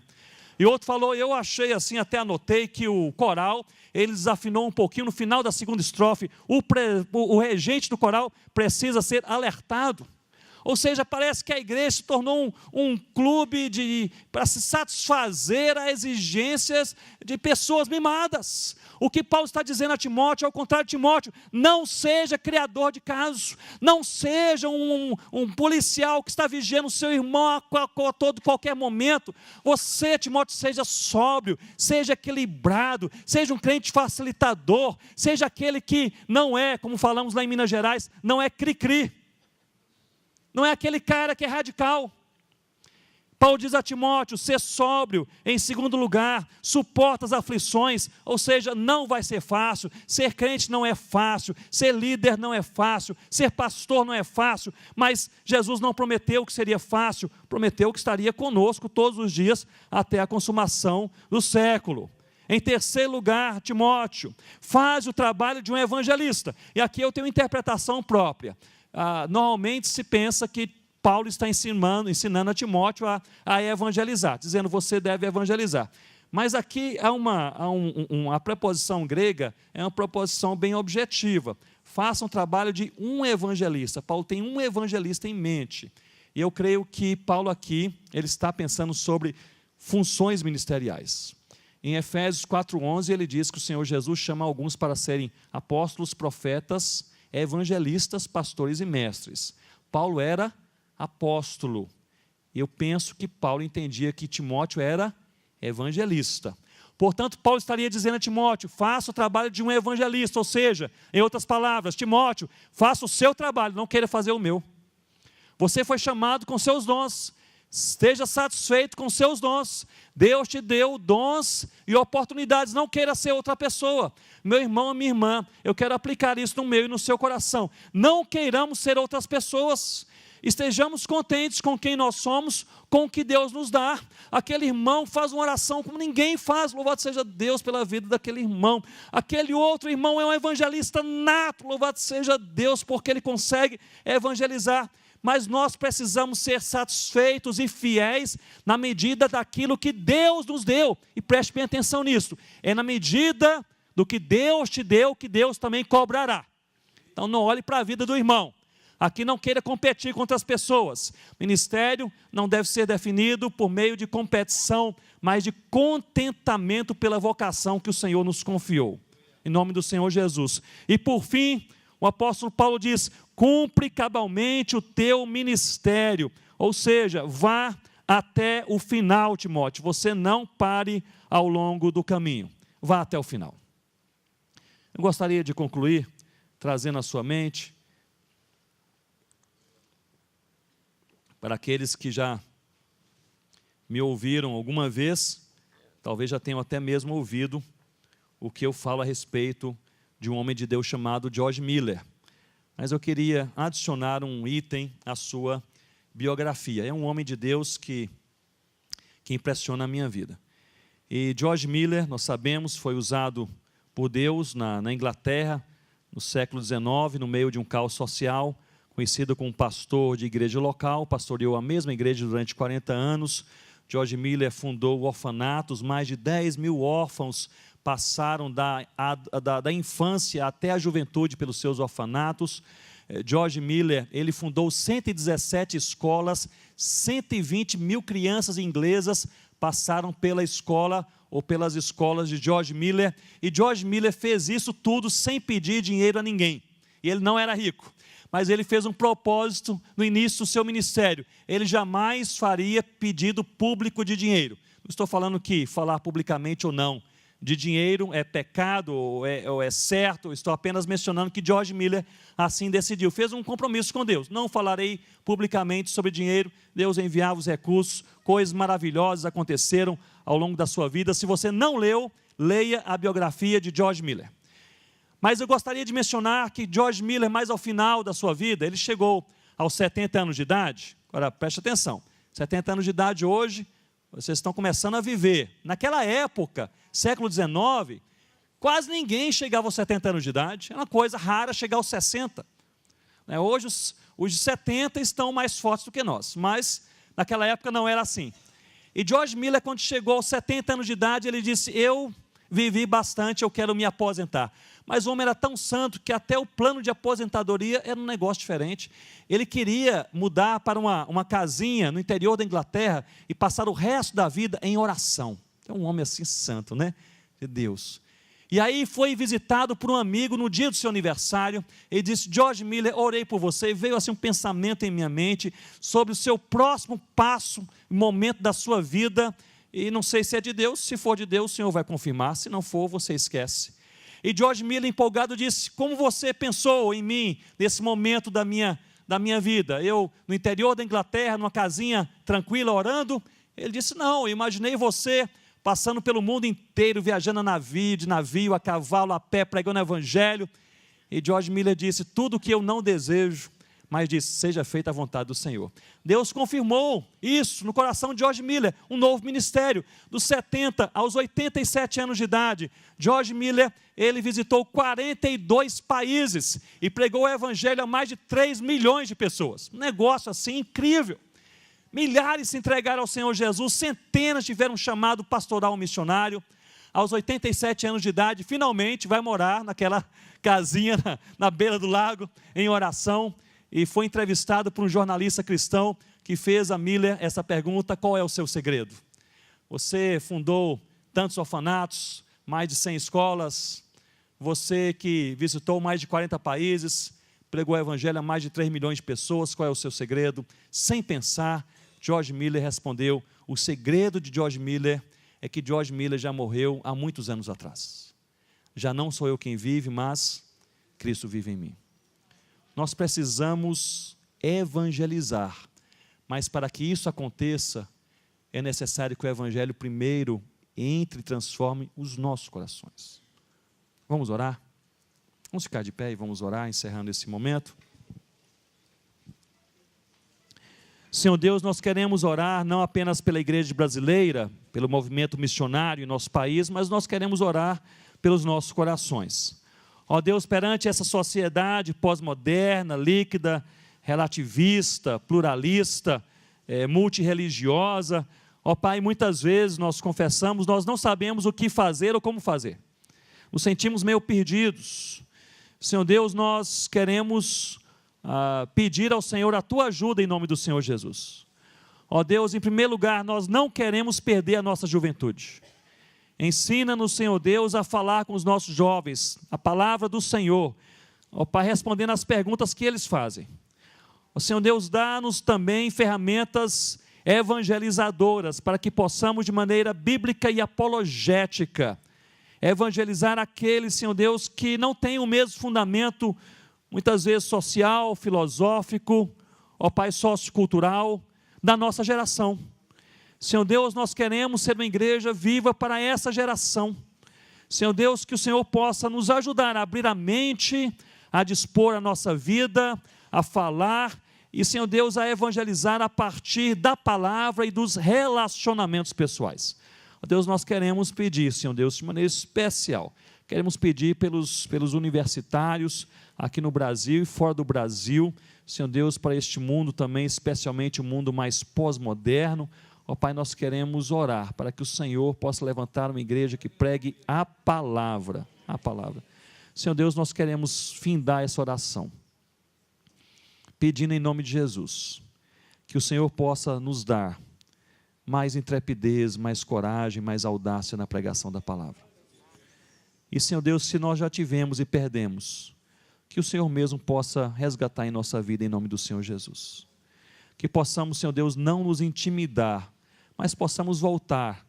E outro falou, eu achei assim, até anotei que o coral, ele desafinou um pouquinho no final da segunda estrofe, o regente do coral precisa ser alertado. Ou seja, parece que a igreja se tornou um clube para se satisfazer as exigências de pessoas mimadas. O que Paulo está dizendo a Timóteo, ao contrário de Timóteo, não seja criador de casos, não seja um policial que está vigiando o seu irmão a qualquer momento. Você, Timóteo, seja sóbrio, seja equilibrado, seja um crente facilitador, seja aquele que não é, como falamos lá em Minas Gerais, não é cri-cri. Não é aquele cara que é radical. Paulo diz a Timóteo, ser sóbrio, em segundo lugar, suporta as aflições, ou seja, não vai ser fácil, ser crente não é fácil, ser líder não é fácil, ser pastor não é fácil, mas Jesus não prometeu que seria fácil, prometeu que estaria conosco todos os dias, até a consumação do século. Em terceiro lugar, Timóteo, faz o trabalho de um evangelista, e aqui eu tenho uma interpretação própria. Normalmente se pensa que Paulo está ensinando a Timóteo a evangelizar, dizendo você deve evangelizar. Mas aqui a preposição grega é uma preposição bem objetiva. Faça um trabalho de um evangelista. Paulo tem um evangelista em mente. E eu creio que Paulo aqui, ele está pensando sobre funções ministeriais. Em Efésios 4:11 ele diz que o Senhor Jesus chama alguns para serem apóstolos, profetas, evangelistas, pastores e mestres. Paulo era apóstolo. Eu penso que Paulo entendia que Timóteo era evangelista. Portanto, Paulo estaria dizendo a Timóteo, faça o trabalho de um evangelista, ou seja, em outras palavras, Timóteo, faça o seu trabalho, não queira fazer o meu. Você foi chamado com seus dons, esteja satisfeito com seus dons. Deus te deu dons e oportunidades, não queira ser outra pessoa. Meu irmão, minha irmã, eu quero aplicar isso no meu e no seu coração. Não queiramos ser outras pessoas. Estejamos contentes com quem nós somos, com o que Deus nos dá. Aquele irmão faz uma oração como ninguém faz, louvado seja Deus pela vida daquele irmão. Aquele outro irmão é um evangelista nato, louvado seja Deus porque ele consegue evangelizar. Mas nós precisamos ser satisfeitos e fiéis na medida daquilo que Deus nos deu. E preste bem atenção nisso. É na medida do que Deus te deu que Deus também cobrará. Então não olhe para a vida do irmão. Aqui não queira competir contra as pessoas. Ministério não deve ser definido por meio de competição, mas de contentamento pela vocação que o Senhor nos confiou. Em nome do Senhor Jesus. E por fim, o apóstolo Paulo diz, cumpre cabalmente o teu ministério. Ou seja, vá até o final, Timóteo. Você não pare ao longo do caminho. Vá até o final. Eu gostaria de concluir, trazendo à sua mente, para aqueles que já me ouviram alguma vez, talvez já tenham até mesmo ouvido o que eu falo a respeito de um homem de Deus chamado George Miller. Mas eu queria adicionar um item à sua biografia. É um homem de Deus que impressiona a minha vida. E George Miller, nós sabemos, foi usado por Deus na Inglaterra, no século XIX, no meio de um caos social, conhecido como pastor de igreja local, pastoreou a mesma igreja durante 40 anos. George Miller fundou orfanatos, mais de 10 mil órfãos passaram da infância até a juventude pelos seus orfanatos. George Miller, ele fundou 117 escolas, 120 mil crianças inglesas passaram pela escola ou pelas escolas de George Miller, e George Miller fez isso tudo sem pedir dinheiro a ninguém. E ele não era rico, mas ele fez um propósito no início do seu ministério: ele jamais faria pedido público de dinheiro. Não estou falando que falar publicamente ou não de dinheiro é pecado ou é certo, estou apenas mencionando que George Miller assim decidiu, fez um compromisso com Deus: não falarei publicamente sobre dinheiro. Deus enviava os recursos, coisas maravilhosas aconteceram ao longo da sua vida. Se você não leu, leia a biografia de George Miller. Mas eu gostaria de mencionar que George Miller, mais ao final da sua vida, ele chegou aos 70 anos de idade. Agora preste atenção, 70 anos de idade hoje, vocês estão começando a viver. Naquela época, século XIX, quase ninguém chegava aos 70 anos de idade. Era uma coisa rara chegar aos 60. Hoje os de 70 estão mais fortes do que nós, mas naquela época não era assim. E George Miller, quando chegou aos 70 anos de idade, ele disse: eu vivi bastante, eu quero me aposentar. Mas o homem era tão santo que até o plano de aposentadoria era um negócio diferente. Ele queria mudar para uma casinha no interior da Inglaterra e passar o resto da vida em oração. É um homem assim santo, né? De Deus. E aí foi visitado por um amigo no dia do seu aniversário. Ele disse: George Miller, orei por você, e veio assim um pensamento em minha mente sobre o seu próximo passo, momento da sua vida, e não sei se é de Deus. Se for de Deus, o Senhor vai confirmar; se não for, você esquece. E George Miller, empolgado, disse: como você pensou em mim nesse momento da minha vida? Eu no interior da Inglaterra, numa casinha tranquila, orando? Ele disse: não, eu imaginei você passando pelo mundo inteiro, viajando de navio, a cavalo, a pé, pregando o evangelho. E George Miller disse: tudo que eu não desejo, mas disse: seja feita a vontade do Senhor. Deus confirmou isso no coração de George Miller, um novo ministério. Dos 70 aos 87 anos de idade, George Miller, ele visitou 42 países e pregou o evangelho a mais de 3 milhões de pessoas. Um negócio assim incrível. Milhares se entregaram ao Senhor Jesus, centenas tiveram um chamado pastoral missionário. Aos 87 anos de idade, finalmente vai morar naquela casinha na beira do lago, em oração, e foi entrevistado por um jornalista cristão que fez a Miller essa pergunta: qual é o seu segredo? Você fundou tantos orfanatos, mais de 100 escolas, você que visitou mais de 40 países, pregou o evangelho a mais de 3 milhões de pessoas, qual é o seu segredo? Sem pensar, George Miller respondeu: o segredo de George Miller é que George Miller já morreu há muitos anos atrás. Já não sou eu quem vive, mas Cristo vive em mim. Nós precisamos evangelizar, mas para que isso aconteça, é necessário que o evangelho primeiro entre e transforme os nossos corações. Vamos orar? Vamos ficar de pé e vamos orar, encerrando esse momento. Senhor Deus, nós queremos orar não apenas pela igreja brasileira, pelo movimento missionário em nosso país, mas nós queremos orar pelos nossos corações. Ó Deus, perante essa sociedade pós-moderna, líquida, relativista, pluralista, multirreligiosa, ó Pai, muitas vezes nós confessamos, nós não sabemos o que fazer ou como fazer. Nos sentimos meio perdidos. Senhor Deus, nós queremos pedir ao Senhor a Tua ajuda em nome do Senhor Jesus. Ó Deus, em primeiro lugar, nós não queremos perder a nossa juventude. Ensina-nos, Senhor Deus, a falar com os nossos jovens, a palavra do Senhor, ó Pai, respondendo às perguntas que eles fazem. Ó Senhor Deus, dá-nos também ferramentas evangelizadoras, para que possamos, de maneira bíblica e apologética, evangelizar aqueles, Senhor Deus, que não têm o mesmo fundamento, muitas vezes social, filosófico, ó Pai, sociocultural, da nossa geração. Senhor Deus, nós queremos ser uma igreja viva para essa geração. Senhor Deus, que o Senhor possa nos ajudar a abrir a mente, a dispor a nossa vida, a falar e, Senhor Deus, a evangelizar a partir da palavra e dos relacionamentos pessoais. Ó Deus, nós queremos pedir, Senhor Deus, de maneira especial, queremos pedir pelos universitários aqui no Brasil e fora do Brasil, Senhor Deus, para este mundo também, especialmente o mundo mais pós-moderno. Ó Pai, nós queremos orar para que o Senhor possa levantar uma igreja que pregue a palavra, a palavra. Senhor Deus, nós queremos findar essa oração, pedindo em nome de Jesus, que o Senhor possa nos dar mais intrepidez, mais coragem, mais audácia na pregação da palavra. E Senhor Deus, se nós já tivemos e perdemos, que o Senhor mesmo possa resgatar em nossa vida em nome do Senhor Jesus. Que possamos, Senhor Deus, não nos intimidar, mas possamos voltar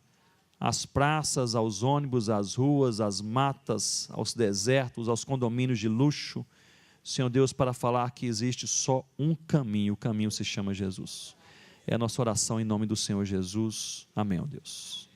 às praças, aos ônibus, às ruas, às matas, aos desertos, aos condomínios de luxo, Senhor Deus, para falar que existe só um caminho, o caminho se chama Jesus. É a nossa oração em nome do Senhor Jesus. Amém, ó Deus.